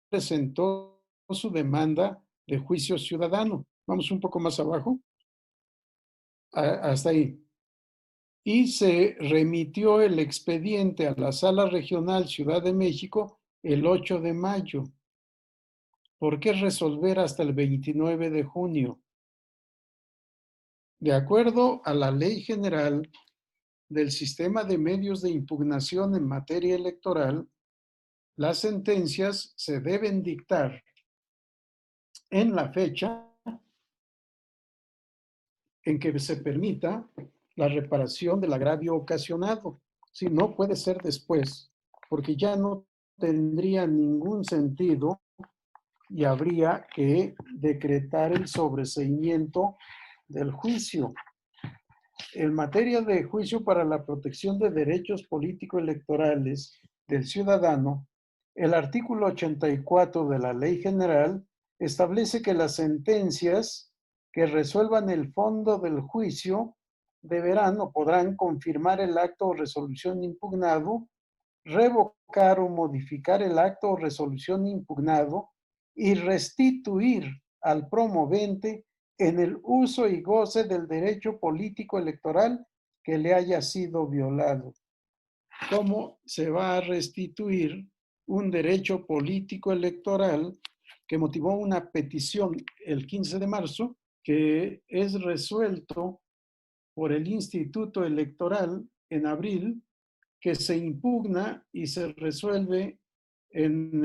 presentó su demanda de juicio ciudadano. Vamos un poco más abajo. Hasta ahí. Y se remitió el expediente a la Sala Regional Ciudad de México el 8 de mayo. ¿Por qué resolver hasta el 29 de junio? De acuerdo a la Ley General del Sistema de Medios de Impugnación en materia electoral, las sentencias se deben dictar en la fecha en que se permita la reparación del agravio ocasionado. Si no, puede ser después, porque ya no tendría ningún sentido y habría que decretar el sobreseimiento del juicio. En materia de juicio para la protección de derechos político-electorales del ciudadano, el artículo 84 de la Ley General establece que las sentencias que resuelvan el fondo del juicio deberán o podrán confirmar el acto o resolución impugnado, revocar o modificar el acto o resolución impugnado y restituir al promovente en el uso y goce del derecho político electoral que le haya sido violado. ¿Cómo se va a restituir un derecho político electoral que motivó una petición el 15 de marzo, que es resuelto por el Instituto Electoral en abril, que se impugna y se resuelve en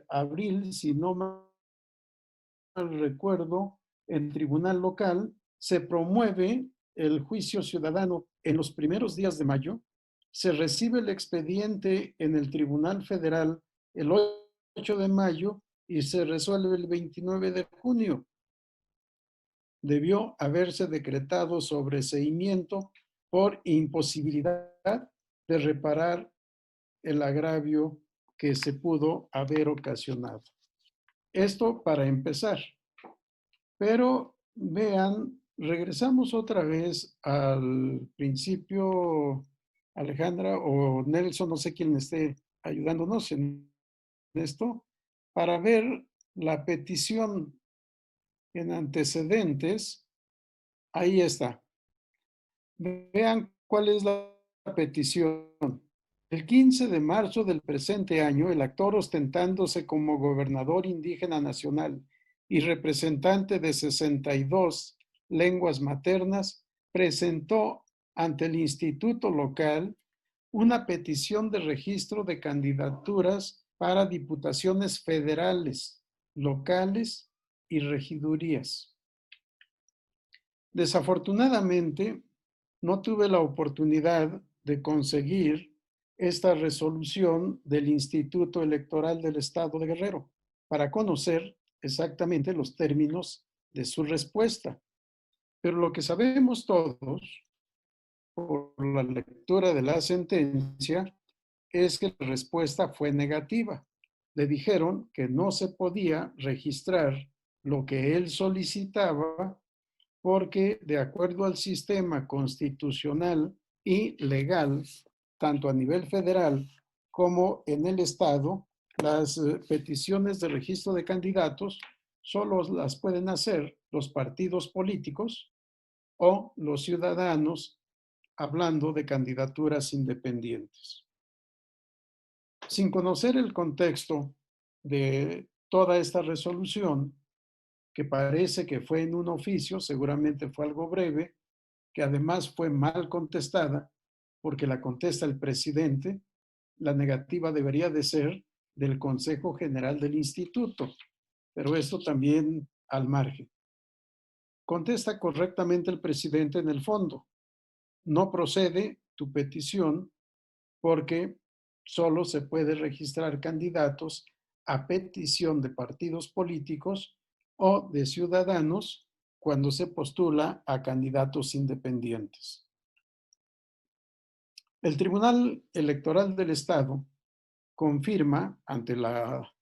abril, si no mal recuerdo, en tribunal local, se promueve el juicio ciudadano en los primeros días de mayo, se recibe el expediente en el Tribunal Federal el 8 de mayo y se resuelve el 29 de junio. Debió haberse decretado sobreseimiento por imposibilidad de reparar el agravio que se pudo haber ocasionado. Esto para empezar. Pero vean, regresamos otra vez al principio, Alejandra o Nelson, no sé quién esté ayudándonos en esto, para ver la petición en antecedentes. Ahí está. Vean cuál es la petición. El 15 de marzo del presente año, el actor ostentándose como gobernador indígena nacional y representante de 62 lenguas maternas, presentó ante el instituto local una petición de registro de candidaturas para diputaciones federales, locales y regidurías. Desafortunadamente, no tuve la oportunidad de conseguir esta resolución del Instituto Electoral del Estado de Guerrero para conocer exactamente los términos de su respuesta. Pero lo que sabemos todos, por la lectura de la sentencia, es que la respuesta fue negativa. Le dijeron que no se podía registrar lo que él solicitaba porque, de acuerdo al sistema constitucional y legal, tanto a nivel federal como en el estado, las peticiones de registro de candidatos solo las pueden hacer los partidos políticos o los ciudadanos, hablando de candidaturas independientes. Sin conocer el contexto de toda esta resolución, que parece que fue en un oficio, seguramente fue algo breve, que además fue mal contestada, porque la contesta el presidente, la negativa debería de ser del Consejo General del Instituto, pero esto también al margen. Contesta correctamente el presidente en el fondo. No procede tu petición porque solo se puede registrar candidatos a petición de partidos políticos o de ciudadanos cuando se postula a candidatos independientes. El Tribunal Electoral del Estado confirma, ante la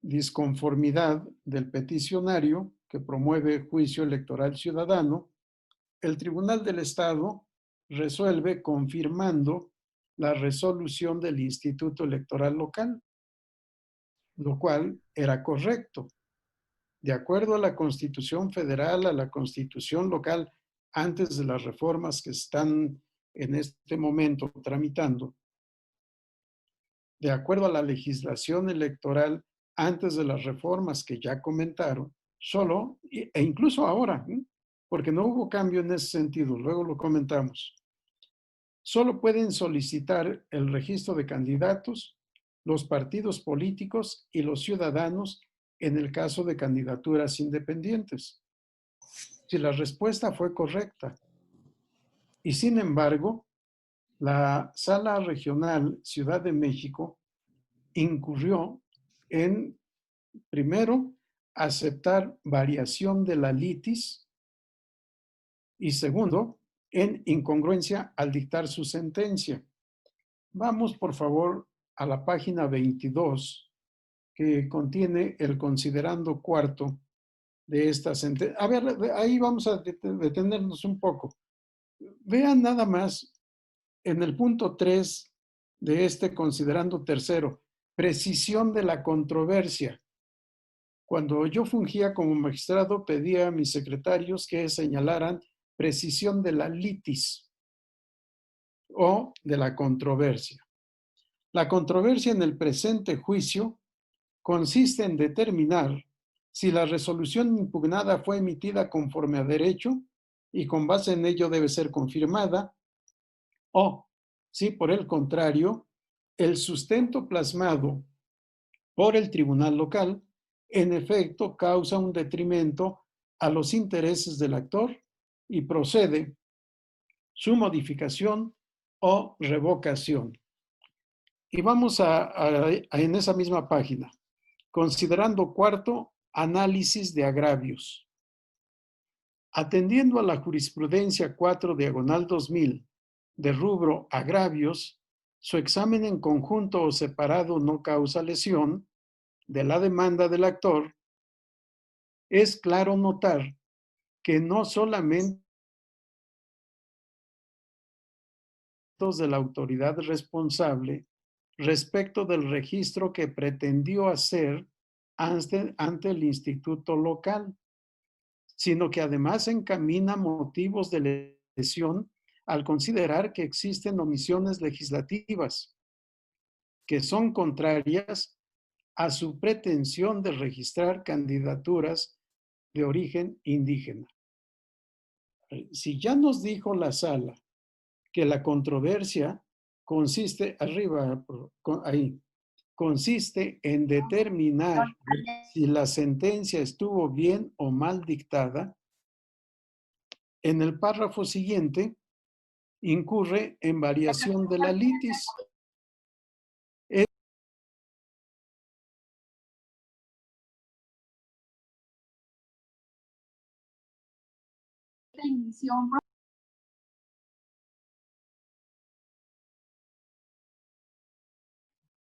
disconformidad del peticionario que promueve juicio electoral ciudadano, el Tribunal del Estado resuelve confirmando la resolución del Instituto Electoral Local, lo cual era correcto. De acuerdo a la Constitución Federal, a la Constitución local, antes de las reformas que están en este momento tramitando, de acuerdo a la legislación electoral, antes de las reformas que ya comentaron, solo, e incluso ahora, porque no hubo cambio en ese sentido, luego lo comentamos, solo pueden solicitar el registro de candidatos los partidos políticos y los ciudadanos en el caso de candidaturas independientes. Si la respuesta fue correcta. Y sin embargo, la Sala Regional Ciudad de México incurrió en, primero, aceptar variación de la litis y segundo, en incongruencia al dictar su sentencia. Vamos, por favor, a la página 22, que contiene el considerando cuarto de esta sentencia. A ver, ahí vamos a detenernos un poco. Vean nada más en el punto 3 de este considerando tercero, precisión de la controversia. Cuando yo fungía como magistrado, pedía a mis secretarios que señalaran precisión de la litis o de la controversia. La controversia en el presente juicio consiste en determinar si la resolución impugnada fue emitida conforme a derecho y con base en ello debe ser confirmada, o si por el contrario, el sustento plasmado por el tribunal local en efecto causa un detrimento a los intereses del actor y procede su modificación o revocación. Y vamos en esa misma página, considerando cuarto, análisis de agravios. Atendiendo a la jurisprudencia 4/2000 de rubro agravios, su examen en conjunto o separado no causa lesión de la demanda del actor, es claro notar que no solamente de la autoridad responsable respecto del registro que pretendió hacer ante el instituto local, sino que además encamina motivos de lesión al considerar que existen omisiones legislativas que son contrarias a su pretensión de registrar candidaturas de origen indígena. Si ya nos dijo la sala que la controversia consiste, arriba, ahí, consiste en determinar si la sentencia estuvo bien o mal dictada, en el párrafo siguiente incurre en variación de la litis.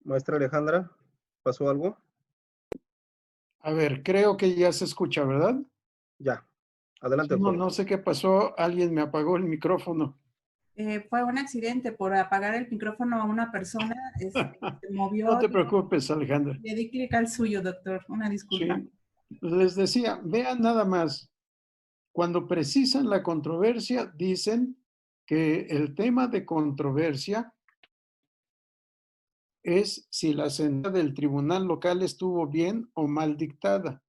Maestra Alejandra, ¿pasó algo? A ver, creo que ya se escucha, ¿verdad? Ya, adelante, No, doctor. no sé qué pasó, alguien me apagó el micrófono. Fue un accidente por apagar el micrófono a una persona, se movió. No te preocupes, Alejandra. Le di clic al suyo, doctor. Una disculpa. Sí. Les decía, vean nada más, cuando precisan la controversia, dicen que el tema de controversia es si la sentencia del tribunal local estuvo bien o mal dictada.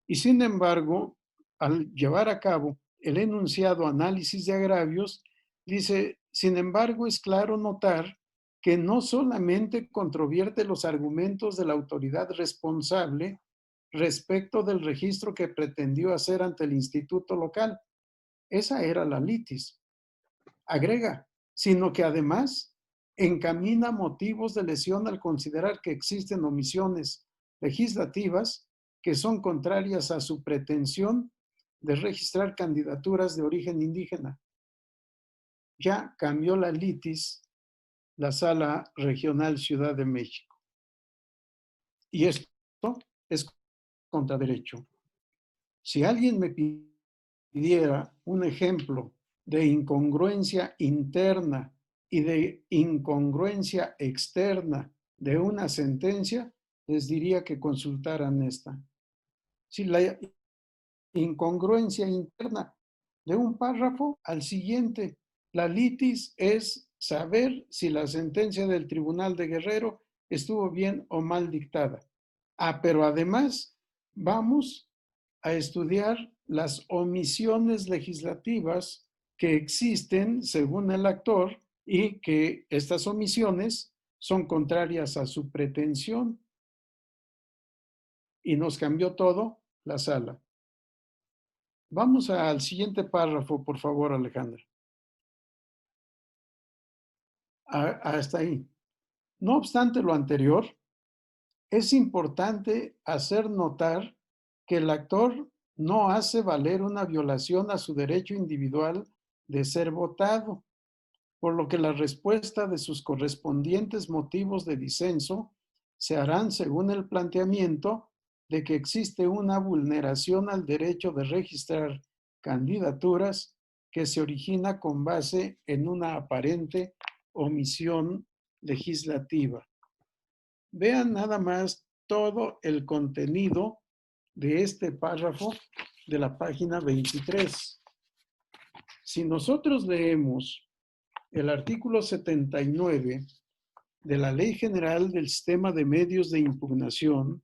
Y sin embargo, al llevar a cabo el enunciado análisis de agravios, dice, sin embargo, es claro notar que no solamente controvierte los argumentos de la autoridad responsable respecto del registro que pretendió hacer ante el instituto local. Esa era la litis. Agrega, sino que además encamina motivos de lesión al considerar que existen omisiones legislativas que son contrarias a su pretensión de registrar candidaturas de origen indígena. Ya cambió la litis la Sala Regional Ciudad de México. Y esto es contra derecho. Si alguien me pidiera un ejemplo de incongruencia interna y de incongruencia externa de una sentencia, les diría que consultaran esta. Si la incongruencia interna de un párrafo al siguiente, la litis es saber si la sentencia del Tribunal de Guerrero estuvo bien o mal dictada. Pero además vamos a estudiar las omisiones legislativas que existen según el actor y que estas omisiones son contrarias a su pretensión. Y nos cambió todo la sala. Vamos al siguiente párrafo, por favor, Alejandra. Hasta ahí. No obstante lo anterior, es importante hacer notar que el actor no hace valer una violación a su derecho individual de ser votado, por lo que la respuesta de sus correspondientes motivos de disenso se harán según el planteamiento de que existe una vulneración al derecho de registrar candidaturas que se origina con base en una aparente omisión legislativa. Vean nada más todo el contenido de este párrafo de la página 23. Si nosotros leemos el artículo 79 de la Ley General del Sistema de Medios de Impugnación,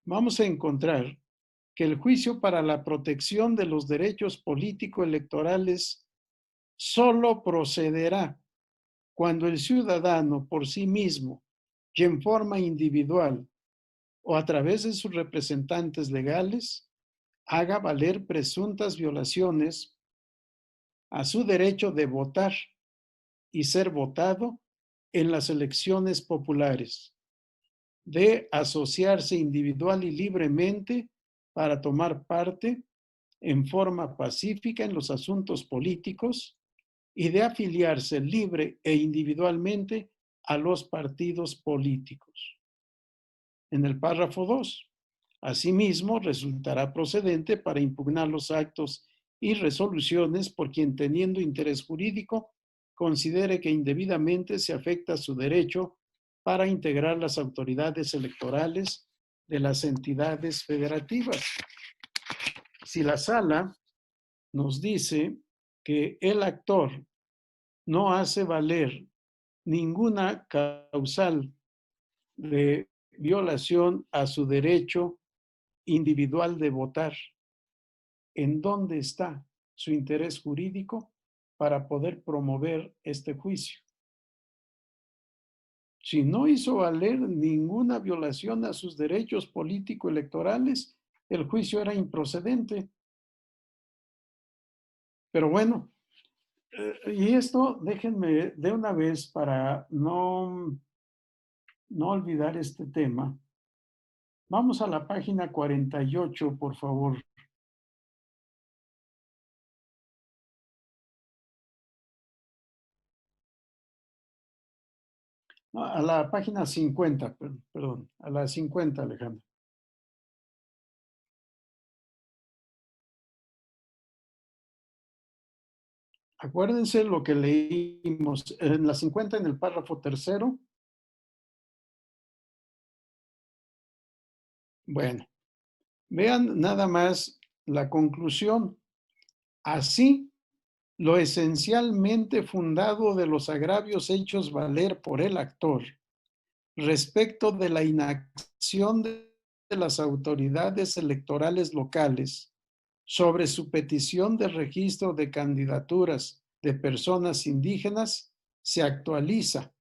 vamos a encontrar que el juicio para la protección de los derechos político-electorales solo procederá cuando el ciudadano por sí mismo y en forma individual o a través de sus representantes legales haga valer presuntas violaciones a su derecho de votar y ser votado en las elecciones populares, de asociarse individual y libremente para tomar parte en forma pacífica en los asuntos políticos y de afiliarse libre e individualmente a los partidos políticos. En el párrafo 2, asimismo, resultará procedente para impugnar los actos y resoluciones por quien, teniendo interés jurídico, considere que indebidamente se afecta su derecho para integrar las autoridades electorales de las entidades federativas. Si la sala nos dice que el actor no hace valer ninguna causal de violación a su derecho individual de votar, ¿en dónde está su interés jurídico? para poder promover este juicio. Si no hizo valer ninguna violación a sus derechos político-electorales, el juicio era improcedente. Pero bueno, y esto déjenme de una vez para no olvidar este tema. Vamos a la página 48, por favor. No, a la página 50, perdón, a la 50, Alejandro. Acuérdense lo que leímos en la 50, en el párrafo tercero. Bueno, vean nada más la conclusión. Así, lo esencialmente fundado de los agravios hechos valer por el actor respecto de la inacción de las autoridades electorales locales sobre su petición de registro de candidaturas de personas indígenas se actualiza.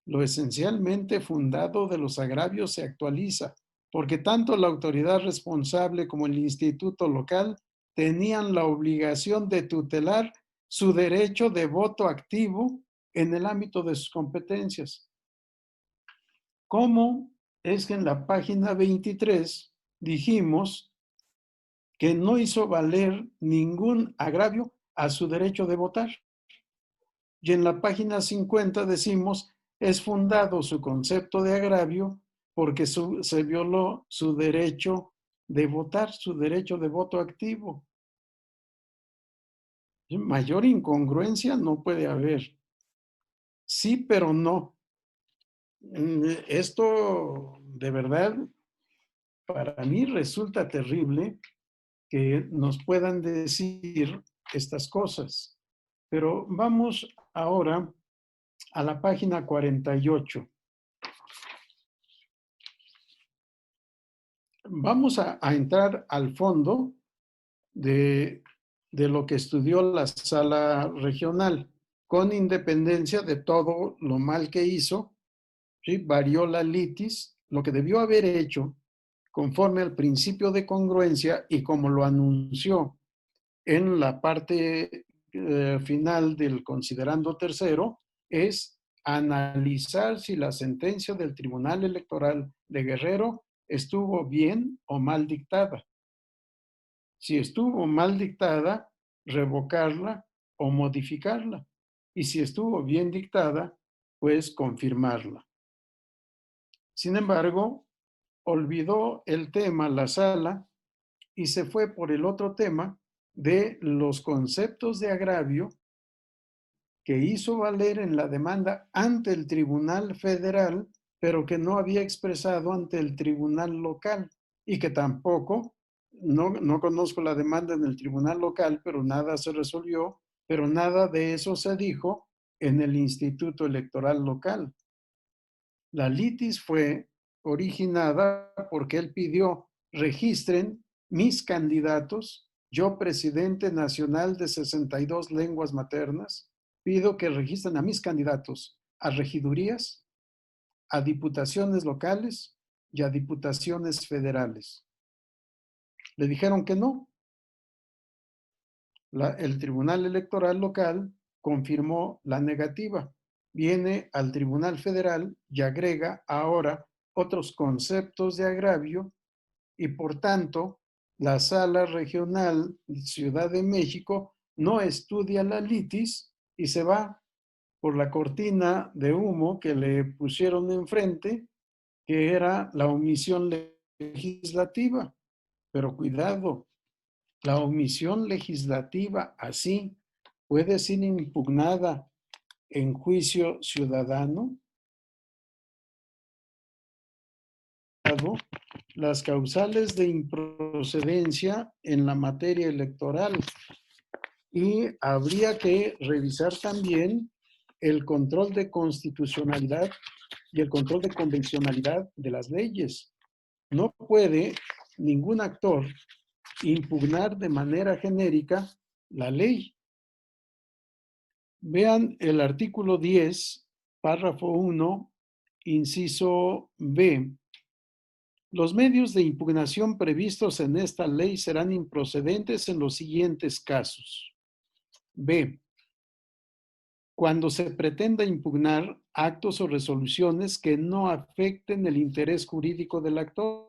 Lo esencialmente fundado de los agravios se actualiza, porque tanto la autoridad responsable como el instituto local tenían la obligación de tutelar su derecho de voto activo en el ámbito de sus competencias. ¿Cómo es que en la página 23 dijimos que no hizo valer ningún agravio a su derecho de votar? Y en la página 50 decimos, es fundado su concepto de agravio porque se violó su derecho de votar, su derecho de voto activo. Mayor incongruencia no puede haber. Sí, pero no. Esto de verdad para mí resulta terrible que nos puedan decir estas cosas. Pero vamos ahora a la página 48. Vamos a entrar al fondo de lo que estudió la sala regional, con independencia de todo lo mal que hizo, ¿sí? Varió la litis, lo que debió haber hecho conforme al principio de congruencia y como lo anunció en la parte final del considerando tercero, es analizar si la sentencia del Tribunal Electoral de Guerrero estuvo bien o mal dictada. Si estuvo mal dictada, revocarla o modificarla. Y si estuvo bien dictada, pues confirmarla. Sin embargo, olvidó el tema la sala y se fue por el otro tema de los conceptos de agravio que hizo valer en la demanda ante el Tribunal Federal, pero que no había expresado ante el Tribunal Local y que tampoco, no conozco la demanda en el Tribunal Local, pero nada se resolvió, pero nada de eso se dijo en el Instituto Electoral Local. La litis fue originada porque él pidió registren mis candidatos, yo presidente nacional de 62 lenguas maternas, pido que registren a mis candidatos a regidurías, a diputaciones locales y a diputaciones federales. Le dijeron que no. El Tribunal Electoral Local confirmó la negativa. Viene al Tribunal Federal y agrega ahora otros conceptos de agravio y por tanto la Sala Regional Ciudad de México no estudia la litis y se va por la cortina de humo que le pusieron enfrente, que era la omisión legislativa. Pero cuidado, la omisión legislativa así puede ser impugnada en juicio ciudadano. Las causales de improcedencia en la materia electoral y habría que revisar también el control de constitucionalidad y el control de convencionalidad de las leyes. No puede ningún actor impugnar de manera genérica la ley. Vean el artículo 10, párrafo 1, inciso B. Los medios de impugnación previstos en esta ley serán improcedentes en los siguientes casos. B. Cuando se pretenda impugnar actos o resoluciones que no afecten el interés jurídico del actor.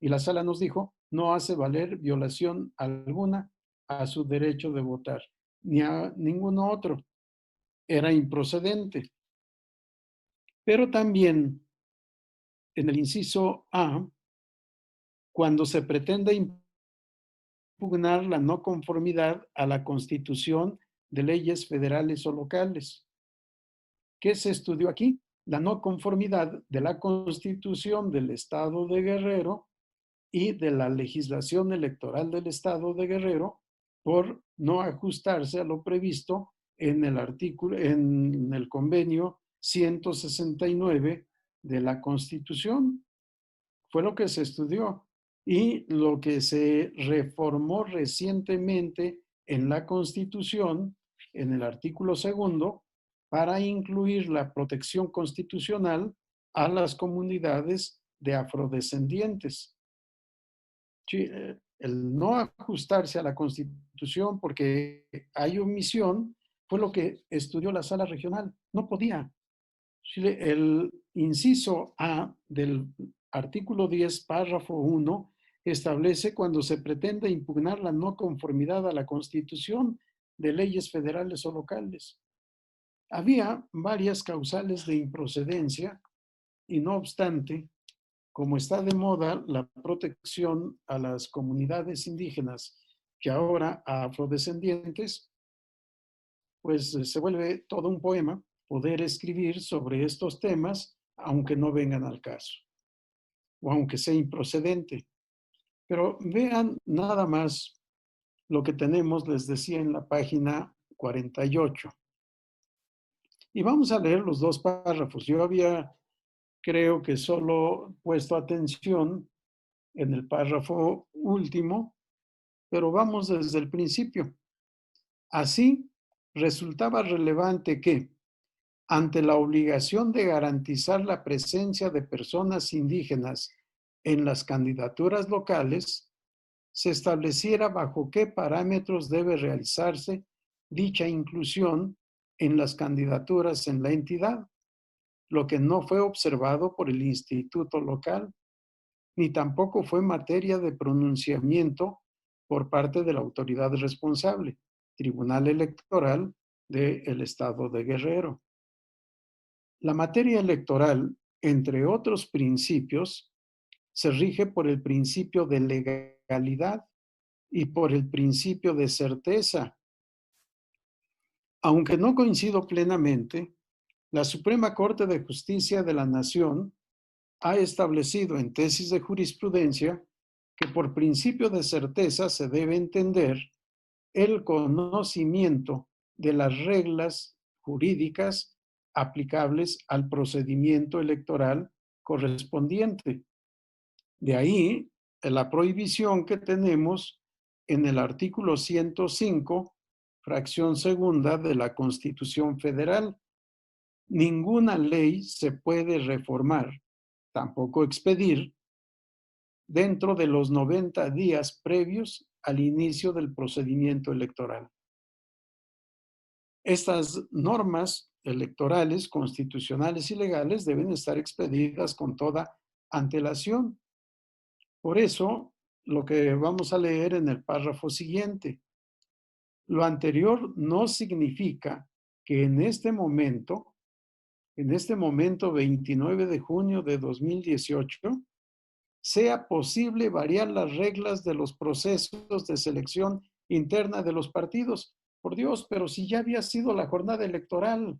Y la sala nos dijo, no hace valer violación alguna a su derecho de votar, ni a ninguno otro. Era improcedente. Pero también en el inciso A, cuando se pretenda impugnar la no conformidad a la Constitución de leyes federales o locales. ¿Qué se estudió aquí? La no conformidad de la Constitución del Estado de Guerrero y de la legislación electoral del Estado de Guerrero por no ajustarse a lo previsto en el artículo, en el convenio 169 de la Constitución. Fue lo que se estudió y lo que se reformó recientemente en la Constitución, en el artículo 2, para incluir la protección constitucional a las comunidades de afrodescendientes. Sí, el no ajustarse a la Constitución porque hay omisión fue lo que estudió la sala regional. No podía. El inciso A del artículo 10, párrafo 1, establece cuando se pretende impugnar la no conformidad a la Constitución de leyes federales o locales. Había varias causales de improcedencia y no obstante, como está de moda la protección a las comunidades indígenas que ahora a afrodescendientes, pues se vuelve todo un poema poder escribir sobre estos temas, aunque no vengan al caso, o aunque sea improcedente. Pero vean nada más lo que tenemos, les decía, en la página 48. Y vamos a leer los dos párrafos. Yo había, creo que solo puesto atención en el párrafo último, pero vamos desde el principio. Así, resultaba relevante que, ante la obligación de garantizar la presencia de personas indígenas en las candidaturas locales, se estableciera bajo qué parámetros debe realizarse dicha inclusión en las candidaturas en la entidad, lo que no fue observado por el instituto local, ni tampoco fue materia de pronunciamiento por parte de la autoridad responsable, Tribunal Electoral del Estado de Guerrero. La materia electoral, entre otros principios, se rige por el principio de legalidad y por el principio de certeza. Aunque no coincido plenamente, la Suprema Corte de Justicia de la Nación ha establecido en tesis de jurisprudencia que por principio de certeza se debe entender el conocimiento de las reglas jurídicas aplicables al procedimiento electoral correspondiente. De ahí la prohibición que tenemos en el artículo 105, fracción segunda de la Constitución Federal. Ninguna ley se puede reformar, tampoco expedir, dentro de los 90 días previos al inicio del procedimiento electoral. Estas normas electorales, constitucionales y legales deben estar expedidas con toda antelación. Por eso, lo que vamos a leer en el párrafo siguiente. Lo anterior no significa que en este momento 29 de junio de 2018, sea posible variar las reglas de los procesos de selección interna de los partidos. Por Dios, pero si ya había sido la jornada electoral,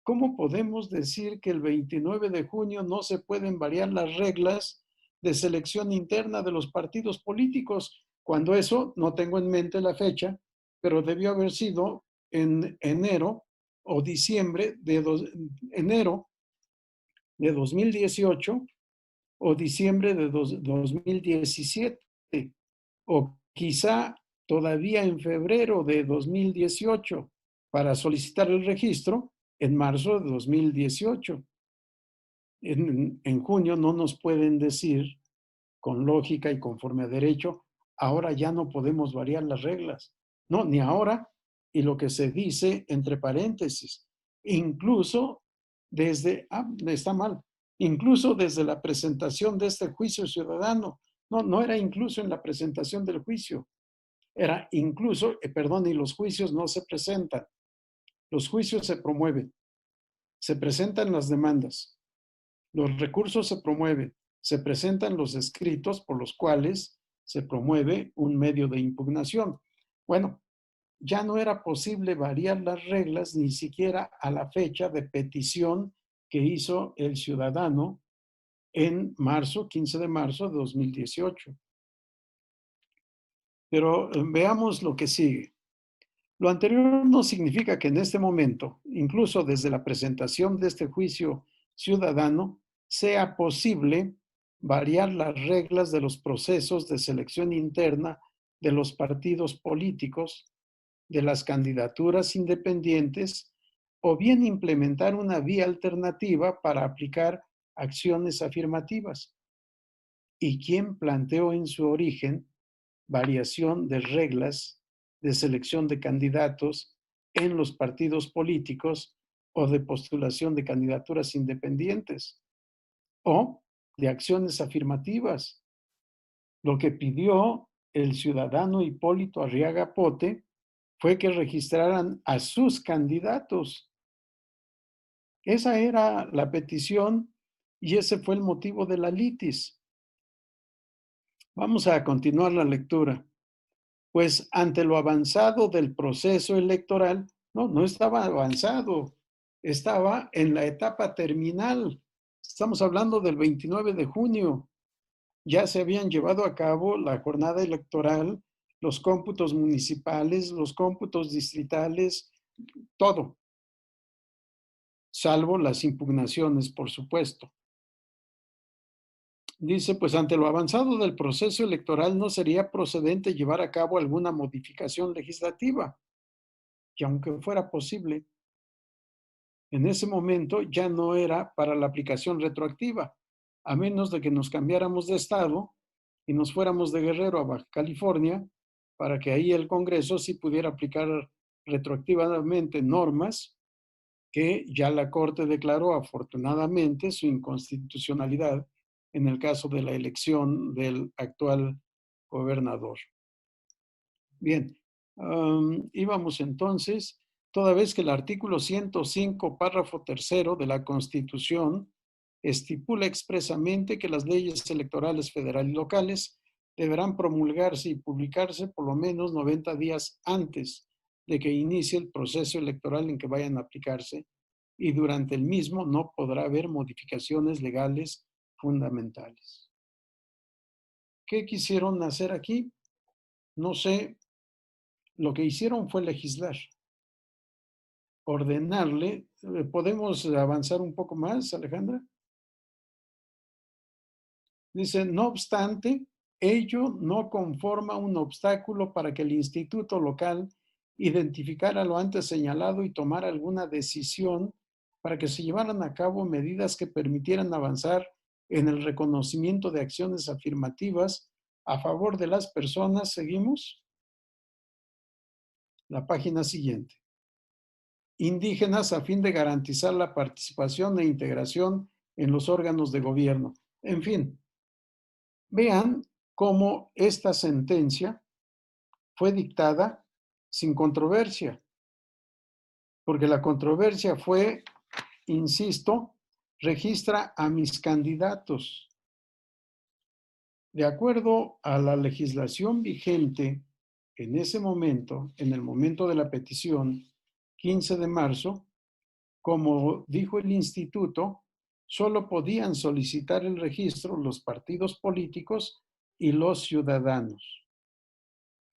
¿cómo podemos decir que el 29 de junio no se pueden variar las reglas de selección interna de los partidos políticos? Cuando eso, no tengo en mente la fecha, pero debió haber sido en enero o diciembre de enero de 2018 o diciembre de 2017, o quizá todavía en febrero de 2018. para solicitar el registro en marzo de 2018. En junio no nos pueden decir, con lógica y conforme a derecho, ahora ya no podemos variar las reglas. No, ni ahora. Y lo que se dice entre paréntesis, incluso desde, está mal, incluso desde la presentación de este juicio ciudadano. No, no era incluso en la presentación del juicio. Era incluso, perdón, y los juicios no se presentan. Los juicios se promueven. Se presentan las demandas. Los recursos se promueven. Se presentan los escritos por los cuales se promueve un medio de impugnación. Bueno, ya no era posible variar las reglas ni siquiera a la fecha de petición que hizo el ciudadano en marzo, 15 de marzo de 2018. Pero veamos lo que sigue. Lo anterior no significa que en este momento, incluso desde la presentación de este juicio ciudadano, sea posible variar las reglas de los procesos de selección interna de los partidos políticos, de las candidaturas independientes, o bien implementar una vía alternativa para aplicar acciones afirmativas. ¿Y quién planteó en su origen variación de reglas de selección de candidatos en los partidos políticos o de postulación de candidaturas independientes o de acciones afirmativas? Lo que pidió el ciudadano Hipólito Arriaga Pote fue que registraran a sus candidatos. Esa era la petición y ese fue el motivo de la litis. Vamos a continuar la lectura. Pues ante lo avanzado del proceso electoral, no estaba avanzado, estaba en la etapa terminal. Estamos hablando del 29 de junio. Ya se habían llevado a cabo la jornada electoral, los cómputos municipales, los cómputos distritales, todo, salvo las impugnaciones, por supuesto. Dice, pues ante lo avanzado del proceso electoral no sería procedente llevar a cabo alguna modificación legislativa, que aunque fuera posible, en ese momento ya no era para la aplicación retroactiva, a menos de que nos cambiáramos de estado y nos fuéramos de Guerrero a Baja California, para que ahí el Congreso sí pudiera aplicar retroactivamente normas que ya la Corte declaró afortunadamente su inconstitucionalidad en el caso de la elección del actual gobernador. Bien, íbamos entonces, toda vez que el artículo 105, párrafo 3º de la Constitución estipula expresamente que las leyes electorales federales y locales deberán promulgarse y publicarse por lo menos 90 días antes de que inicie el proceso electoral en que vayan a aplicarse, y durante el mismo no podrá haber modificaciones legales fundamentales. ¿Qué quisieron hacer aquí? No sé. Lo que hicieron fue legislar, ordenarle. ¿Podemos avanzar un poco más, Alejandra? Dice, no obstante, ello no conforma un obstáculo para que el instituto local identificara lo antes señalado y tomara alguna decisión para que se llevaran a cabo medidas que permitieran avanzar en el reconocimiento de acciones afirmativas a favor de las personas. ¿Seguimos? La página siguiente. Indígenas a fin de garantizar la participación e integración en los órganos de gobierno. En fin, vean cómo esta sentencia fue dictada sin controversia, porque la controversia fue, insisto, registra a mis candidatos. De acuerdo a la legislación vigente en ese momento, en el momento de la petición, 15 de marzo, como dijo el instituto, solo podían solicitar el registro los partidos políticos y los ciudadanos.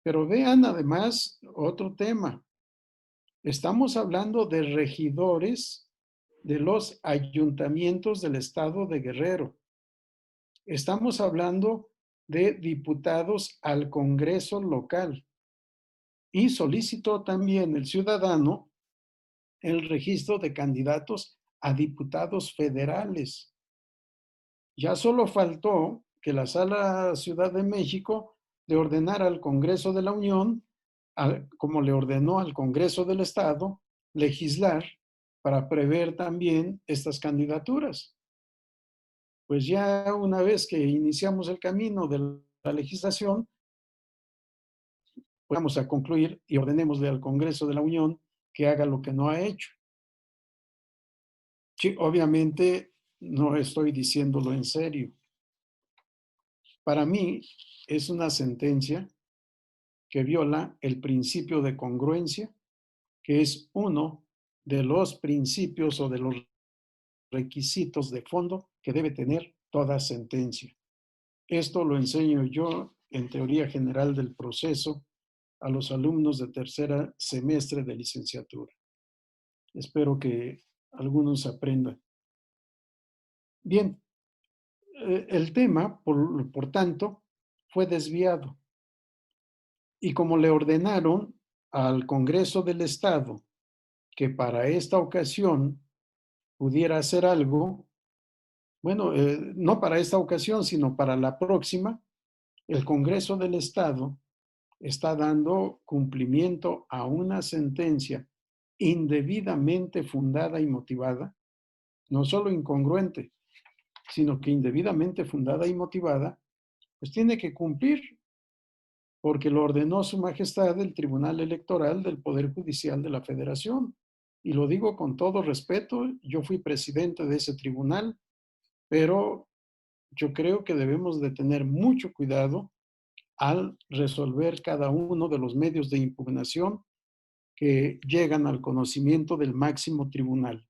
Pero vean además otro tema. Estamos hablando de regidores de los ayuntamientos del estado de Guerrero. Estamos hablando de diputados al Congreso local. Y solicitó también el ciudadano el registro de candidatos a diputados federales. Ya solo faltó que la Sala Ciudad de México le ordenara al Congreso de la Unión, como le ordenó al Congreso del Estado, legislar para prever también estas candidaturas. Pues ya una vez que iniciamos el camino de la legislación, vamos a concluir y ordenémosle al Congreso de la Unión que haga lo que no ha hecho. Sí, obviamente no estoy diciéndolo en serio. Para mí es una sentencia que viola el principio de congruencia, que es uno de los principios o de los requisitos de fondo que debe tener toda sentencia. Esto lo enseño yo en teoría general del proceso a los alumnos de tercer semestre de licenciatura. Espero que algunos aprendan. Bien, el tema, por tanto, fue desviado. Y como le ordenaron al Congreso del Estado que para esta ocasión pudiera hacer algo, bueno, no para esta ocasión, sino para la próxima, el Congreso del Estado está dando cumplimiento a una sentencia indebidamente fundada y motivada, no solo incongruente, sino que indebidamente fundada y motivada, pues tiene que cumplir, porque lo ordenó Su Majestad el Tribunal Electoral del Poder Judicial de la Federación. Y lo digo con todo respeto, yo fui presidente de ese tribunal, pero yo creo que debemos de tener mucho cuidado al resolver cada uno de los medios de impugnación que llegan al conocimiento del máximo tribunal.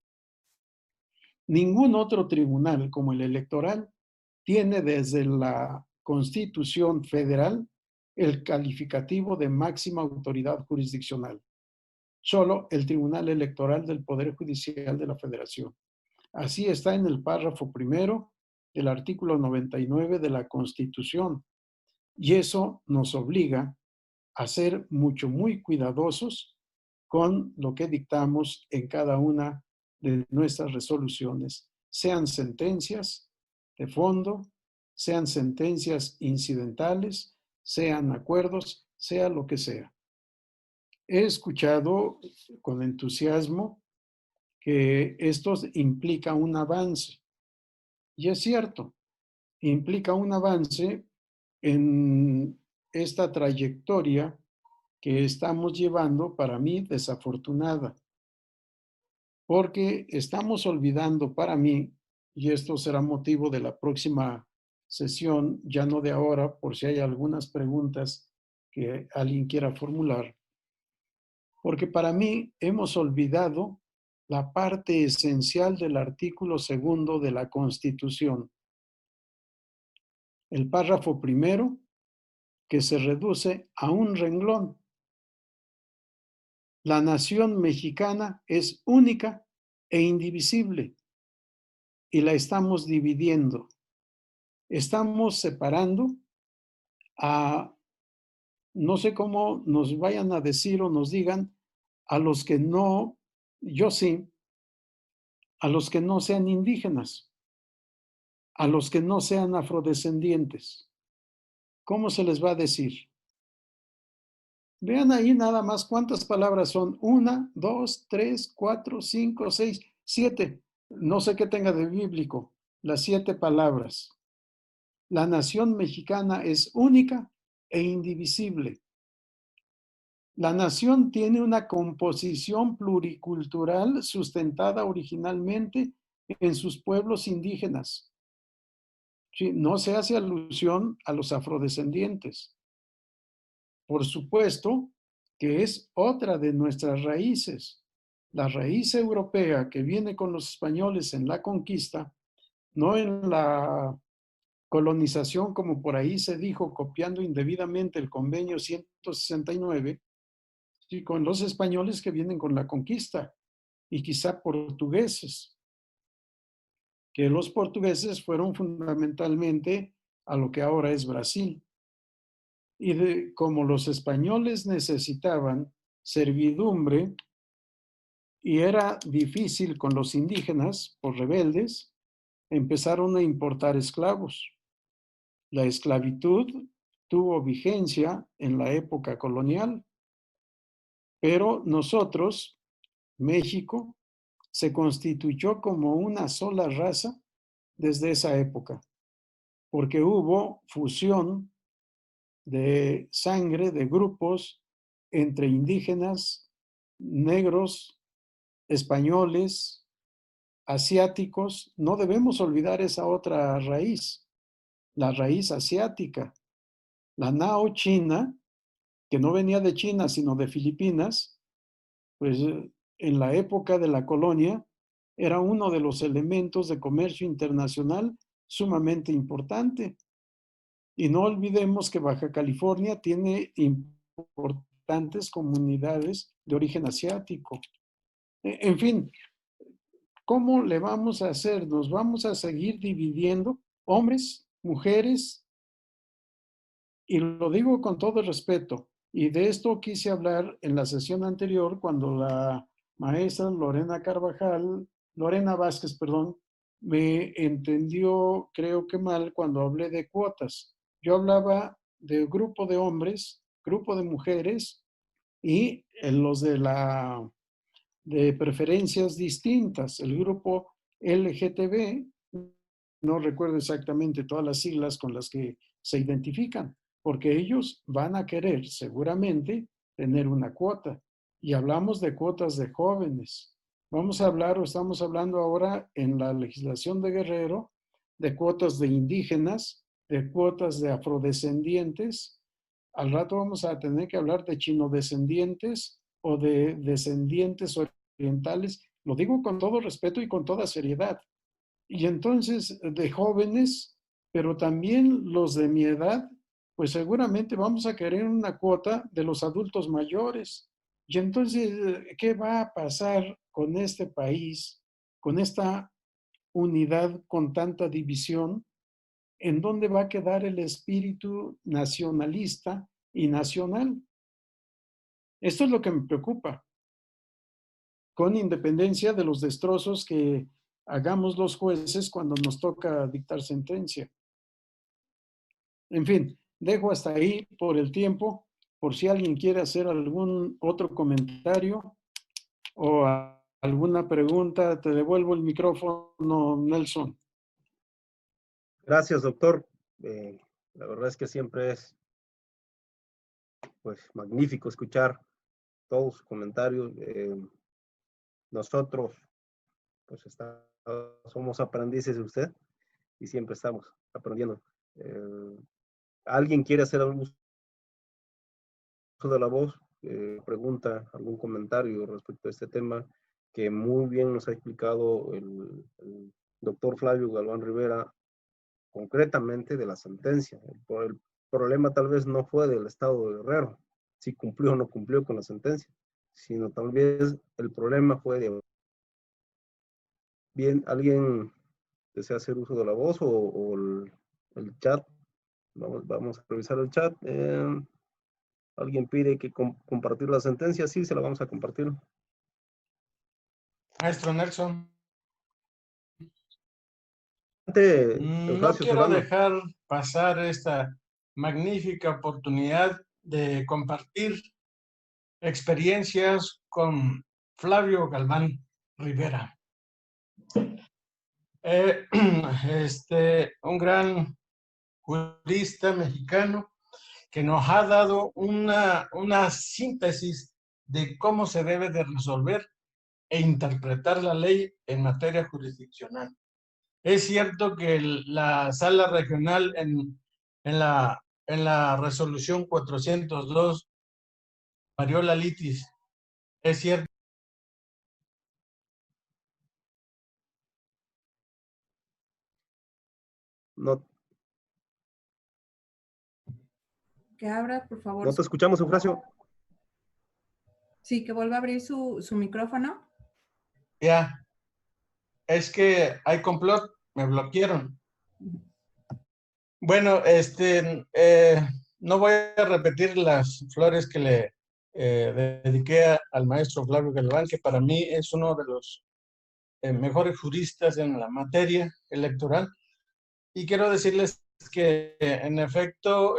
Ningún otro tribunal como el electoral tiene desde la Constitución Federal el calificativo de máxima autoridad jurisdiccional. Solo el Tribunal Electoral del Poder Judicial de la Federación. Así está en el párrafo primero del artículo 99 de la Constitución. Y eso nos obliga a ser muy cuidadosos con lo que dictamos en cada una de nuestras resoluciones, sean sentencias de fondo, sean sentencias incidentales, sean acuerdos, sea lo que sea. He escuchado con entusiasmo que esto implica un avance. Y es cierto, implica un avance en esta trayectoria que estamos llevando, para mí, desafortunada. Porque estamos olvidando para mí, y esto será motivo de la próxima sesión, ya no de ahora, por si hay algunas preguntas que alguien quiera formular, porque para mí hemos olvidado la parte esencial del artículo 2 de la Constitución. El párrafo primero, que se reduce a un renglón. La nación mexicana es única e indivisible y la estamos dividiendo. Estamos separando a, no sé cómo nos vayan a decir o nos digan, a los que no, yo sí, a los que no sean indígenas, a los que no sean afrodescendientes. ¿Cómo se les va a decir? Vean ahí nada más cuántas palabras son. 1, 2, 3, 4, 5, 6, 7. No sé qué tenga de bíblico. Las 7 palabras. La nación mexicana es única e indivisible. La nación tiene una composición pluricultural sustentada originalmente en sus pueblos indígenas. Sí, no se hace alusión a los afrodescendientes. Por supuesto que es otra de nuestras raíces. La raíz europea que viene con los españoles en la conquista, no en la colonización como por ahí se dijo, copiando indebidamente el convenio 169, y con los españoles que vienen con la conquista, y quizá portugueses, que los portugueses fueron fundamentalmente a lo que ahora es Brasil. Y como los españoles necesitaban servidumbre y era difícil con los indígenas, por rebeldes, empezaron a importar esclavos. La esclavitud tuvo vigencia en la época colonial, pero nosotros, México, se constituyó como una sola raza desde esa época, porque hubo fusión de sangre, de grupos entre indígenas, negros, españoles, asiáticos. No debemos olvidar esa otra raíz, la raíz asiática. La Nao china, que no venía de China, sino de Filipinas, pues en la época de la colonia era uno de los elementos de comercio internacional sumamente importante. Y no olvidemos que Baja California tiene importantes comunidades de origen asiático. En fin, ¿cómo le vamos a hacer? ¿Nos vamos a seguir dividiendo hombres, mujeres? Y lo digo con todo respeto. Y de esto quise hablar en la sesión anterior cuando la maestra Lorena Vázquez, perdón, me entendió, creo que mal, cuando hablé de cuotas. Yo hablaba de grupo de hombres, grupo de mujeres y los de preferencias distintas. El grupo LGTB, no recuerdo exactamente todas las siglas con las que se identifican, porque ellos van a querer seguramente tener una cuota. Y hablamos de cuotas de jóvenes. Vamos a hablar o estamos hablando ahora en la legislación de Guerrero de cuotas de indígenas, de cuotas de afrodescendientes. Al rato vamos a tener que hablar de chinodescendientes o de descendientes orientales. Lo digo con todo respeto y con toda seriedad. Y entonces de jóvenes, pero también los de mi edad, pues seguramente vamos a querer una cuota de los adultos mayores. Y entonces, ¿qué va a pasar con este país, con esta unidad, con tanta división? ¿En dónde va a quedar el espíritu nacionalista y nacional? Esto es lo que me preocupa, con independencia de los destrozos que hagamos los jueces cuando nos toca dictar sentencia. En fin, dejo hasta ahí por el tiempo, por si alguien quiere hacer algún otro comentario o alguna pregunta. Te devuelvo el micrófono, Nelson. Gracias, doctor. La verdad es que siempre es pues magnífico escuchar todos sus comentarios. Nosotros pues somos aprendices de usted y siempre estamos aprendiendo. ¿Alguien quiere hacer algún uso de la voz? Pregunta, algún comentario respecto a este tema que muy bien nos ha explicado el doctor Flavio Galván Rivera, concretamente de la sentencia. El problema tal vez no fue del estado de Guerrero, si cumplió o no cumplió con la sentencia, sino tal vez el problema fue de... Bien, ¿alguien desea hacer uso de la voz o el chat? Vamos a revisar el chat. ¿Alguien pide que compartir la sentencia? Sí, se la vamos a compartir. Maestro Nelson. No quiero dejar pasar esta magnífica oportunidad de compartir experiencias con Flavio Galván Rivera. Un gran jurista mexicano que nos ha dado una síntesis de cómo se debe de resolver e interpretar la ley en materia jurisdiccional. Es cierto que la sala regional en la resolución 402 varió la litis. Es cierto. No. Que abra, por favor. No te escuchamos, Eufrasio. Sí, que vuelva a abrir su micrófono. Ya. Es que hay complot, me bloquearon. Bueno, no voy a repetir las flores que le dediqué al maestro Flavio Galván, que para mí es uno de los mejores juristas en la materia electoral. Y quiero decirles que, en efecto,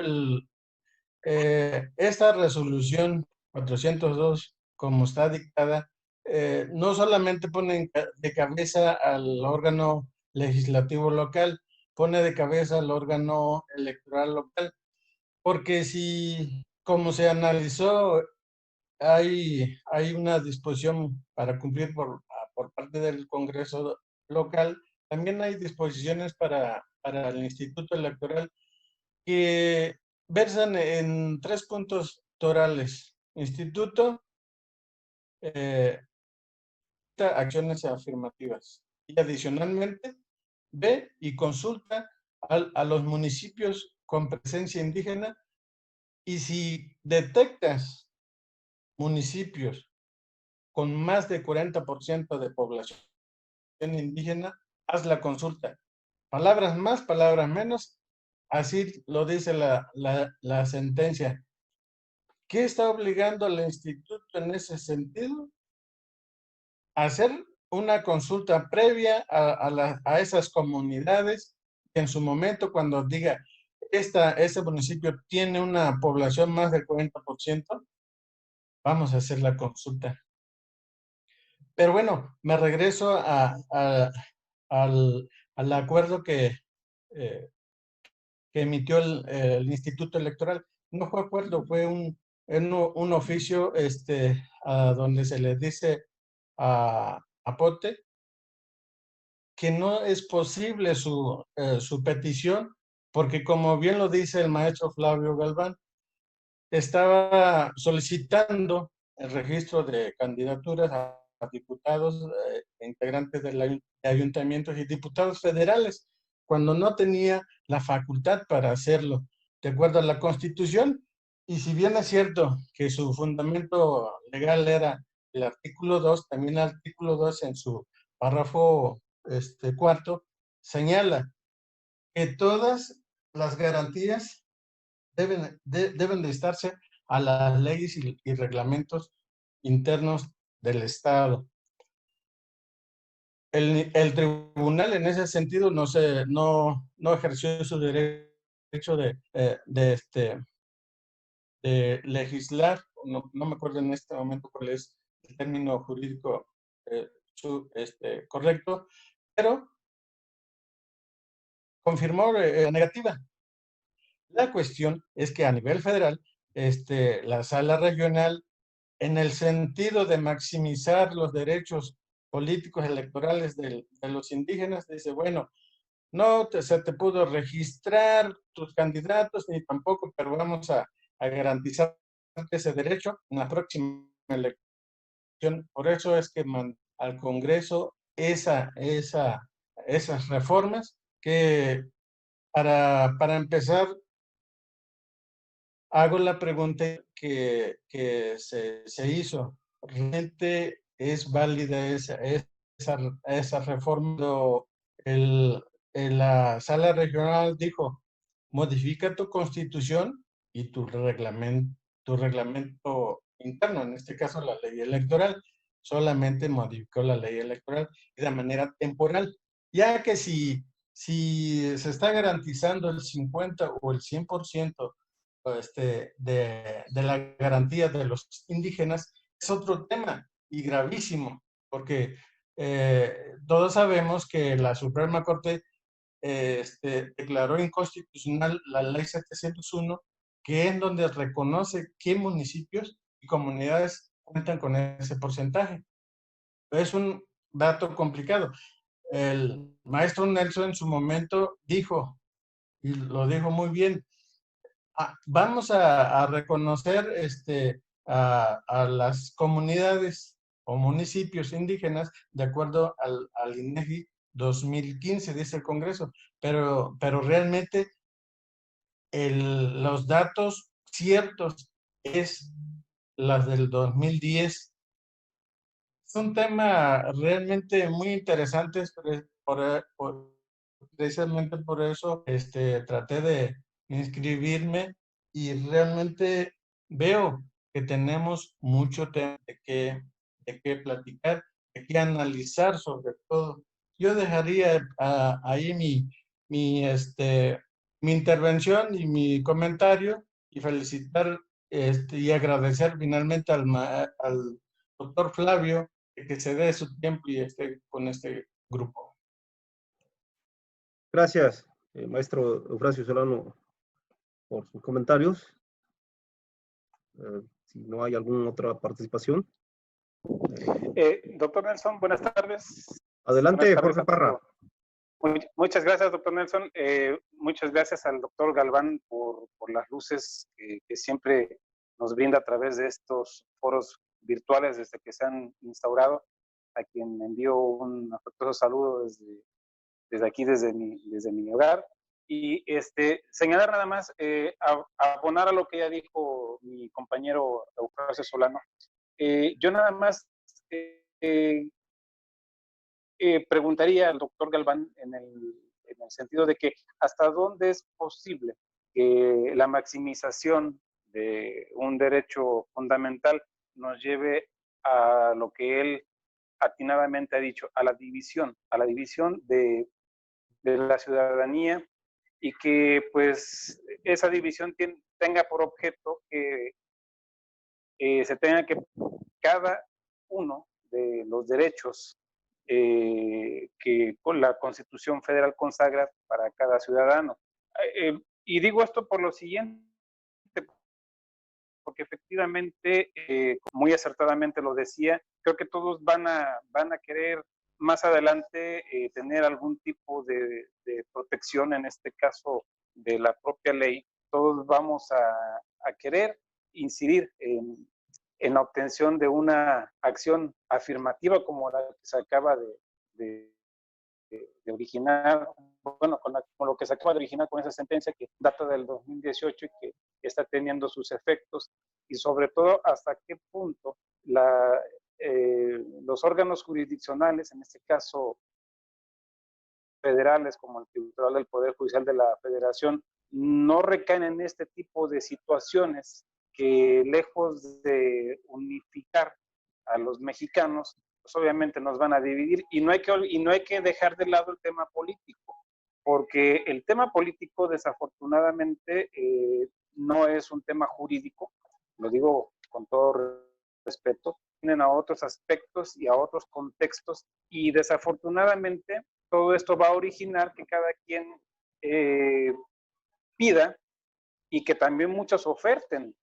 esta resolución 402, como está dictada, no solamente pone de cabeza al órgano legislativo local, pone de cabeza al órgano electoral local, porque si, como se analizó, hay una disposición para cumplir por parte del Congreso local, también hay disposiciones para el Instituto Electoral que versan en 3 puntos torales. Instituto, acciones afirmativas. Y adicionalmente, ve y consulta a los municipios con presencia indígena, y si detectas municipios con más de 40% de población indígena, haz la consulta. Palabras más, palabras menos, así lo dice la sentencia. ¿Qué está obligando al instituto en ese sentido? A hacer una consulta previa a esas comunidades, que en su momento, cuando diga ese municipio tiene una población más del 40%, vamos a hacer la consulta. Pero bueno, me regreso al acuerdo que emitió el Instituto Electoral. No fue acuerdo, fue un oficio donde se le dice a POTE que no es posible su petición, porque, como bien lo dice el maestro Flavio Galván, estaba solicitando el registro de candidaturas a diputados, integrantes de ayuntamientos y diputados federales, cuando no tenía la facultad para hacerlo, de acuerdo a la Constitución. Y si bien es cierto que su fundamento legal era el artículo 2, también el artículo 2 en su párrafo cuarto señala que todas las garantías deben de estarse a las leyes y reglamentos internos del Estado. El tribunal, en ese sentido, no ejerció su derecho de legislar. No me acuerdo en este momento cuál es el término jurídico correcto, pero confirmó negativa. La cuestión es que a nivel federal, la sala regional, en el sentido de maximizar los derechos políticos electorales de los indígenas, dice, bueno, no se te pudo registrar tus candidatos ni tampoco, pero vamos a garantizar ese derecho en la próxima elección. Por eso es que al Congreso esas reformas que, para empezar, hago la pregunta que se hizo. ¿Realmente es válida esa reforma? La sala regional dijo, modifica tu constitución y tu reglamento interno, en este caso la ley electoral. Solamente modificó la ley electoral y de manera temporal, ya que si se está garantizando el 50 o el 100% de la garantía de los indígenas, es otro tema y gravísimo, porque todos sabemos que la Suprema Corte declaró inconstitucional la ley 701, que es donde reconoce qué municipios y comunidades cuentan con ese porcentaje. Es un dato complicado. El maestro Nelson en su momento dijo, y lo dijo muy bien, vamos a reconocer a las comunidades o municipios indígenas de acuerdo al INEGI 2015, dice el Congreso, pero realmente los datos ciertos es las del 2010. Es un tema realmente muy interesante, precisamente por eso traté de inscribirme, y realmente veo que tenemos mucho tema de qué platicar, de qué analizar sobre todo. Yo dejaría ahí mi intervención y mi comentario y felicitar y agradecer finalmente al doctor Flavio de que se dé su tiempo y esté con este grupo. Gracias, maestro Eufrasio Solano, por sus comentarios. Si no hay alguna otra participación. Doctor Nelson, buenas tardes. Adelante, Buenas tardes Jorge Parra. Muchas gracias, doctor Nelson. Muchas gracias al doctor Galván por las luces que siempre nos brinda a través de estos foros virtuales desde que se han instaurado, a quien envío un afectuoso saludo desde aquí, desde mi hogar. Y señalar nada más, abonar a lo que ya dijo mi compañero Eufrasio Solano. Yo nada más preguntaría al doctor Galván en el sentido de que hasta dónde es posible que la maximización de un derecho fundamental nos lleve a lo que él atinadamente ha dicho, a la división de la ciudadanía, y que pues esa división tenga por objeto que se tenga que cada uno de los derechos que la Constitución Federal consagra para cada ciudadano. Y digo esto por lo siguiente, porque efectivamente, muy acertadamente lo decía, creo que todos van a querer más adelante tener algún tipo de protección, en este caso de la propia ley. Todos vamos a querer incidir en la obtención de una acción afirmativa como la que se acaba de originar, bueno, con lo que se acaba de originar con esa sentencia que data del 2018 y que está teniendo sus efectos, y sobre todo hasta qué punto los órganos jurisdiccionales, en este caso federales como el Tribunal del Poder Judicial de la Federación, no recaen en este tipo de situaciones que, lejos de unificar a los mexicanos, pues obviamente nos van a dividir, y no hay que dejar de lado el tema político, porque el tema político desafortunadamente no es un tema jurídico, lo digo con todo respeto, tienen a otros aspectos y a otros contextos, y desafortunadamente todo esto va a originar que cada quien pida, y que también muchos oferten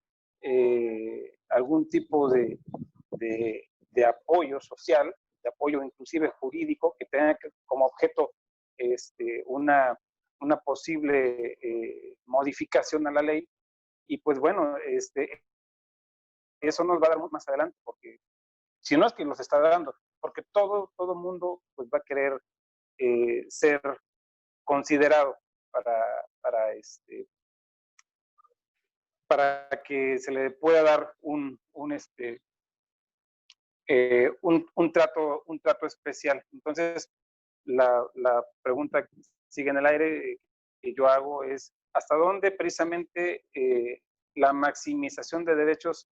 algún tipo de apoyo social, de apoyo inclusive jurídico, que tenga como objeto una posible modificación a la ley. Y pues bueno, eso nos va a dar más adelante, porque si no es que los está dando, porque todo mundo pues va a querer ser considerado para que se le pueda dar un trato especial. Entonces, la pregunta que sigue en el aire que yo hago es, ¿hasta dónde precisamente la maximización de derechos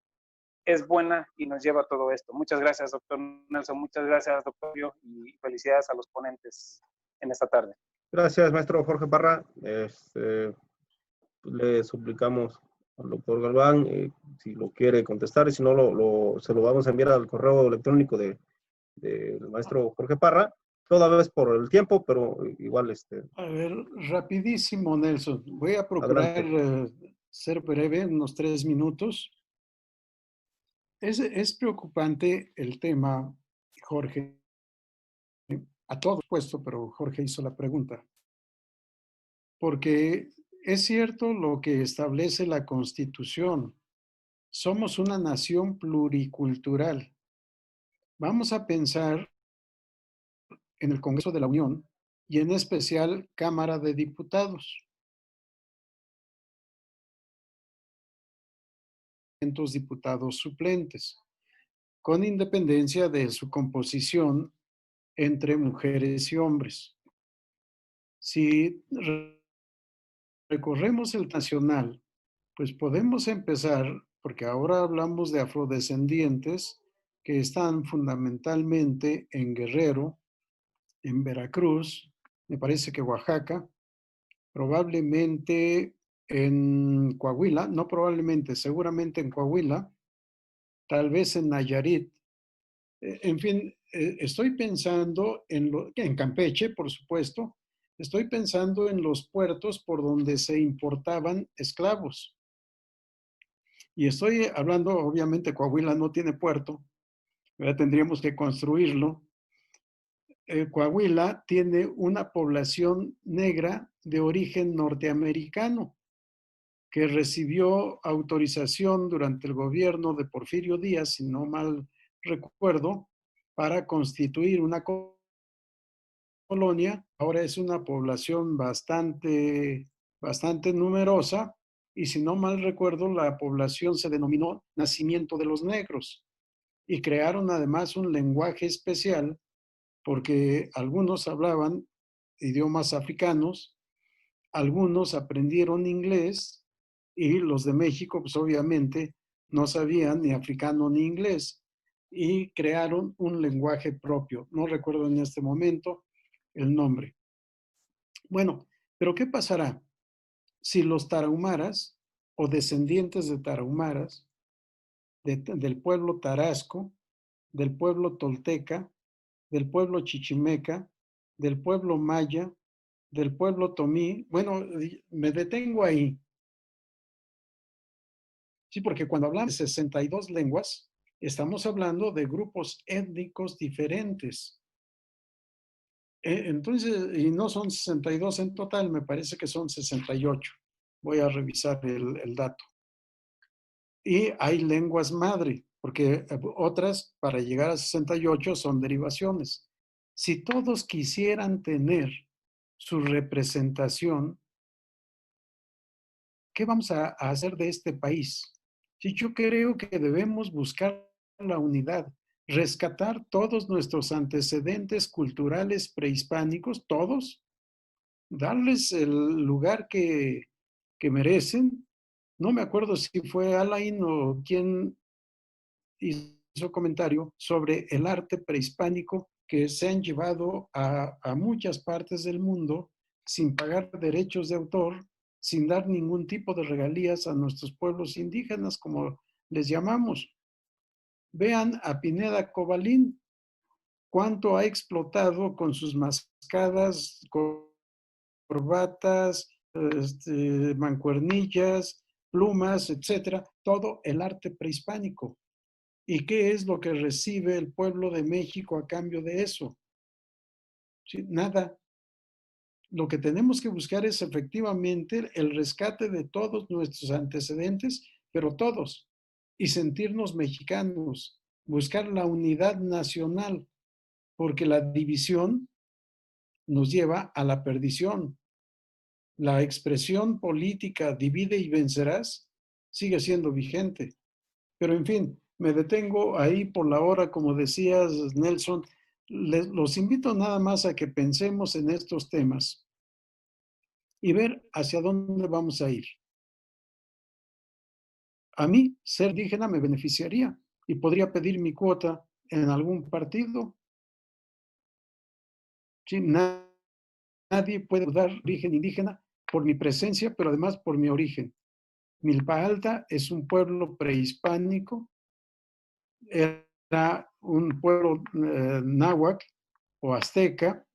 es buena y nos lleva a todo esto? Muchas gracias, doctor Nelson. Muchas gracias, doctor Yo, y felicidades a los ponentes en esta tarde. Gracias, maestro Jorge Parra. Le suplicamos al doctor Galván si lo quiere contestar, y si no, se lo vamos a enviar al correo electrónico del maestro Jorge Parra, toda vez por el tiempo, pero igual. A ver, rapidísimo, Nelson. Voy a procurar ser breve, unos 3 minutos. Es preocupante el tema, Jorge, a todos puesto, pero Jorge hizo la pregunta. Porque es cierto lo que establece la Constitución. Somos una nación pluricultural. Vamos a pensar en el Congreso de la Unión y en especial Cámara de Diputados. Diputados suplentes, con independencia de su composición entre mujeres y hombres. Si recorremos el nacional, pues podemos empezar porque ahora hablamos de afrodescendientes que están fundamentalmente en Guerrero, en Veracruz, me parece que Oaxaca, probablemente en Coahuila, no probablemente, seguramente en Coahuila, tal vez en Nayarit. En fin, estoy pensando en Campeche, por supuesto, estoy pensando en los puertos por donde se importaban esclavos. Y estoy hablando, obviamente, Coahuila no tiene puerto, ¿verdad? Tendríamos que construirlo. Coahuila tiene una población negra de origen norteamericano que recibió autorización durante el gobierno de Porfirio Díaz, si no mal recuerdo, para constituir una colonia. Ahora es una población bastante numerosa y si no mal recuerdo, la población se denominó Nacimiento de los Negros y crearon además un lenguaje especial porque algunos hablaban idiomas africanos, algunos aprendieron inglés y los de México, pues obviamente no sabían ni africano ni inglés y crearon un lenguaje propio. No recuerdo en este momento el nombre. Bueno, pero ¿qué pasará si los tarahumaras o descendientes de tarahumaras, del pueblo tarasco, del pueblo tolteca, del pueblo chichimeca, del pueblo maya, del pueblo tomí? Bueno, me detengo ahí. Sí, porque cuando hablamos de 62 lenguas, estamos hablando de grupos étnicos diferentes. Entonces, y no son 62 en total, me parece que son 68. Voy a revisar el dato. Y hay lenguas madre, porque otras para llegar a 68 son derivaciones. Si todos quisieran tener su representación, ¿qué vamos a hacer de este país? Sí, yo creo que debemos buscar la unidad, rescatar todos nuestros antecedentes culturales prehispánicos, todos, darles el lugar que merecen. No me acuerdo si fue Alain o quien hizo comentario sobre el arte prehispánico que se han llevado a muchas partes del mundo sin pagar derechos de autor, sin dar ningún tipo de regalías a nuestros pueblos indígenas, como les llamamos. Vean a Pineda Cobalín, cuánto ha explotado con sus mascadas, corbatas, mancuernillas, plumas, etcétera, todo el arte prehispánico. ¿Y qué es lo que recibe el pueblo de México a cambio de eso? ¿Sí? Nada. Lo que tenemos que buscar es efectivamente el rescate de todos nuestros antecedentes, pero todos, y sentirnos mexicanos, buscar la unidad nacional, porque la división nos lleva a la perdición. La expresión política divide y vencerás sigue siendo vigente. Pero en fin, me detengo ahí por la hora, como decías, Nelson. Los invito nada más a que pensemos en estos temas y ver hacia dónde vamos a ir. A mí, ser indígena me beneficiaría y podría pedir mi cuota en algún partido. Sí, nadie puede dudar origen indígena por mi presencia, pero además por mi origen. Milpa Alta es un pueblo prehispánico, era un pueblo náhuatl o azteca,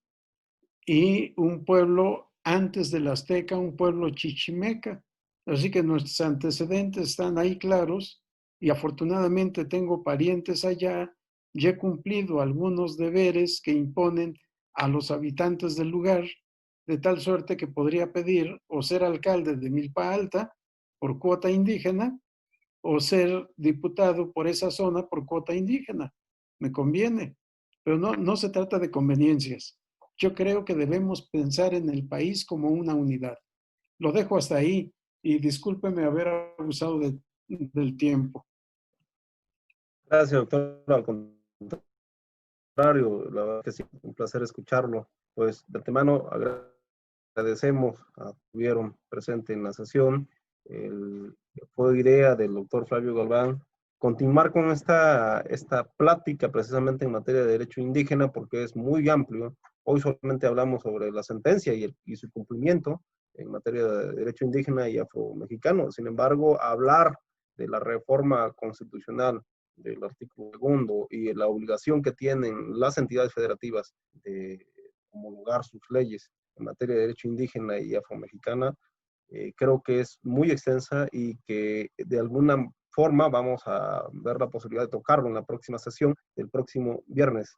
y un pueblo antes del azteca, un pueblo chichimeca. Así que nuestros antecedentes están ahí claros y afortunadamente tengo parientes allá y he cumplido algunos deberes que imponen a los habitantes del lugar, de tal suerte que podría pedir o ser alcalde de Milpa Alta por cuota indígena o ser diputado por esa zona por cuota indígena. Me conviene, pero no se trata de conveniencias. Yo creo que debemos pensar en el país como una unidad. Lo dejo hasta ahí y discúlpeme haber abusado del tiempo. Gracias, doctor. Al contrario, la verdad que sí, un placer escucharlo. Pues de antemano agradecemos a que estuvieron presentes en la sesión, el fue idea del doctor Flavio Galván, continuar con esta plática precisamente en materia de derecho indígena, porque es muy amplio. Hoy solamente hablamos sobre la sentencia y su cumplimiento en materia de derecho indígena y afromexicano. Sin embargo, hablar de la reforma constitucional del artículo 2 y la obligación que tienen las entidades federativas de homologar sus leyes en materia de derecho indígena y afromexicana, creo que es muy extensa y que de alguna forma vamos a ver la posibilidad de tocarlo en la próxima sesión del próximo viernes.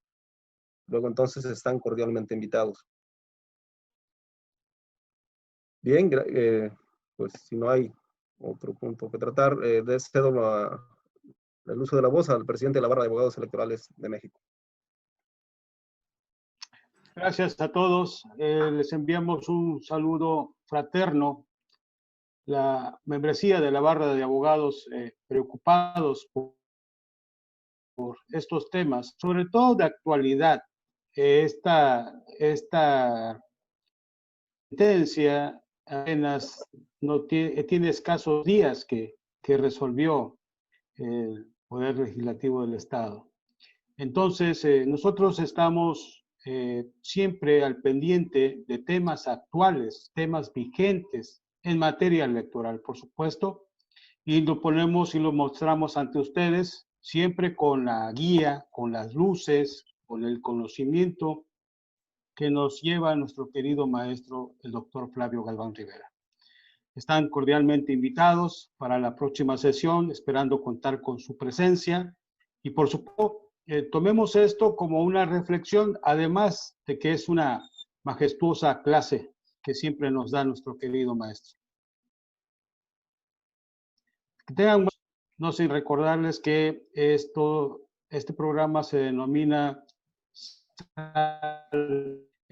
Luego entonces están cordialmente invitados. Bien, pues si no hay otro punto que tratar, cedo el uso de la voz al presidente de la Barra de Abogados Electorales de México. Gracias a todos. Les enviamos un saludo fraterno. La membresía de la Barra de Abogados preocupados por estos temas, sobre todo de actualidad. Esta sentencia apenas tiene escasos días que resolvió el Poder Legislativo del Estado. Entonces, nosotros estamos siempre al pendiente de temas actuales, temas vigentes en materia electoral, por supuesto, y lo ponemos y lo mostramos ante ustedes, siempre con la guía, con las luces, con el conocimiento que nos lleva nuestro querido maestro, el doctor Flavio Galván Rivera. Están cordialmente invitados para la próxima sesión, esperando contar con su presencia. Y por supuesto, tomemos esto como una reflexión, además de que es una majestuosa clase que siempre nos da nuestro querido maestro. Que tengan, no sin recordarles que este programa se denomina,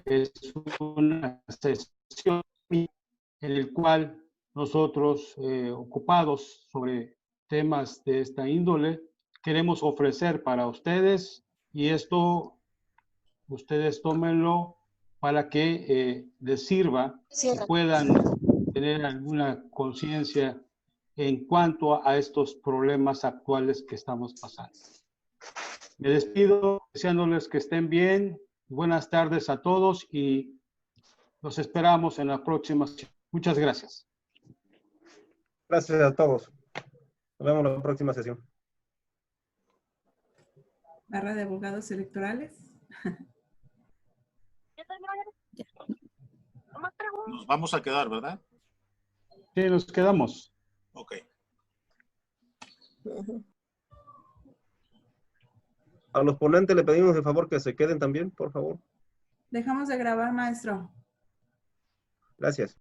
es una sesión en el cual nosotros, ocupados sobre temas de esta índole, queremos ofrecer para ustedes, y esto ustedes tómenlo para que les sirva y puedan tener alguna conciencia en cuanto a estos problemas actuales que estamos pasando. Me despido deseándoles que estén bien. Buenas tardes a todos y los esperamos en la próxima sesión. Muchas gracias. Gracias a todos. Nos vemos en la próxima sesión. Barra de Abogados Electorales. Nos vamos a quedar, ¿verdad? Sí, nos quedamos. Ok. A los ponentes le pedimos de favor que se queden también, por favor. Dejamos de grabar, maestro. Gracias.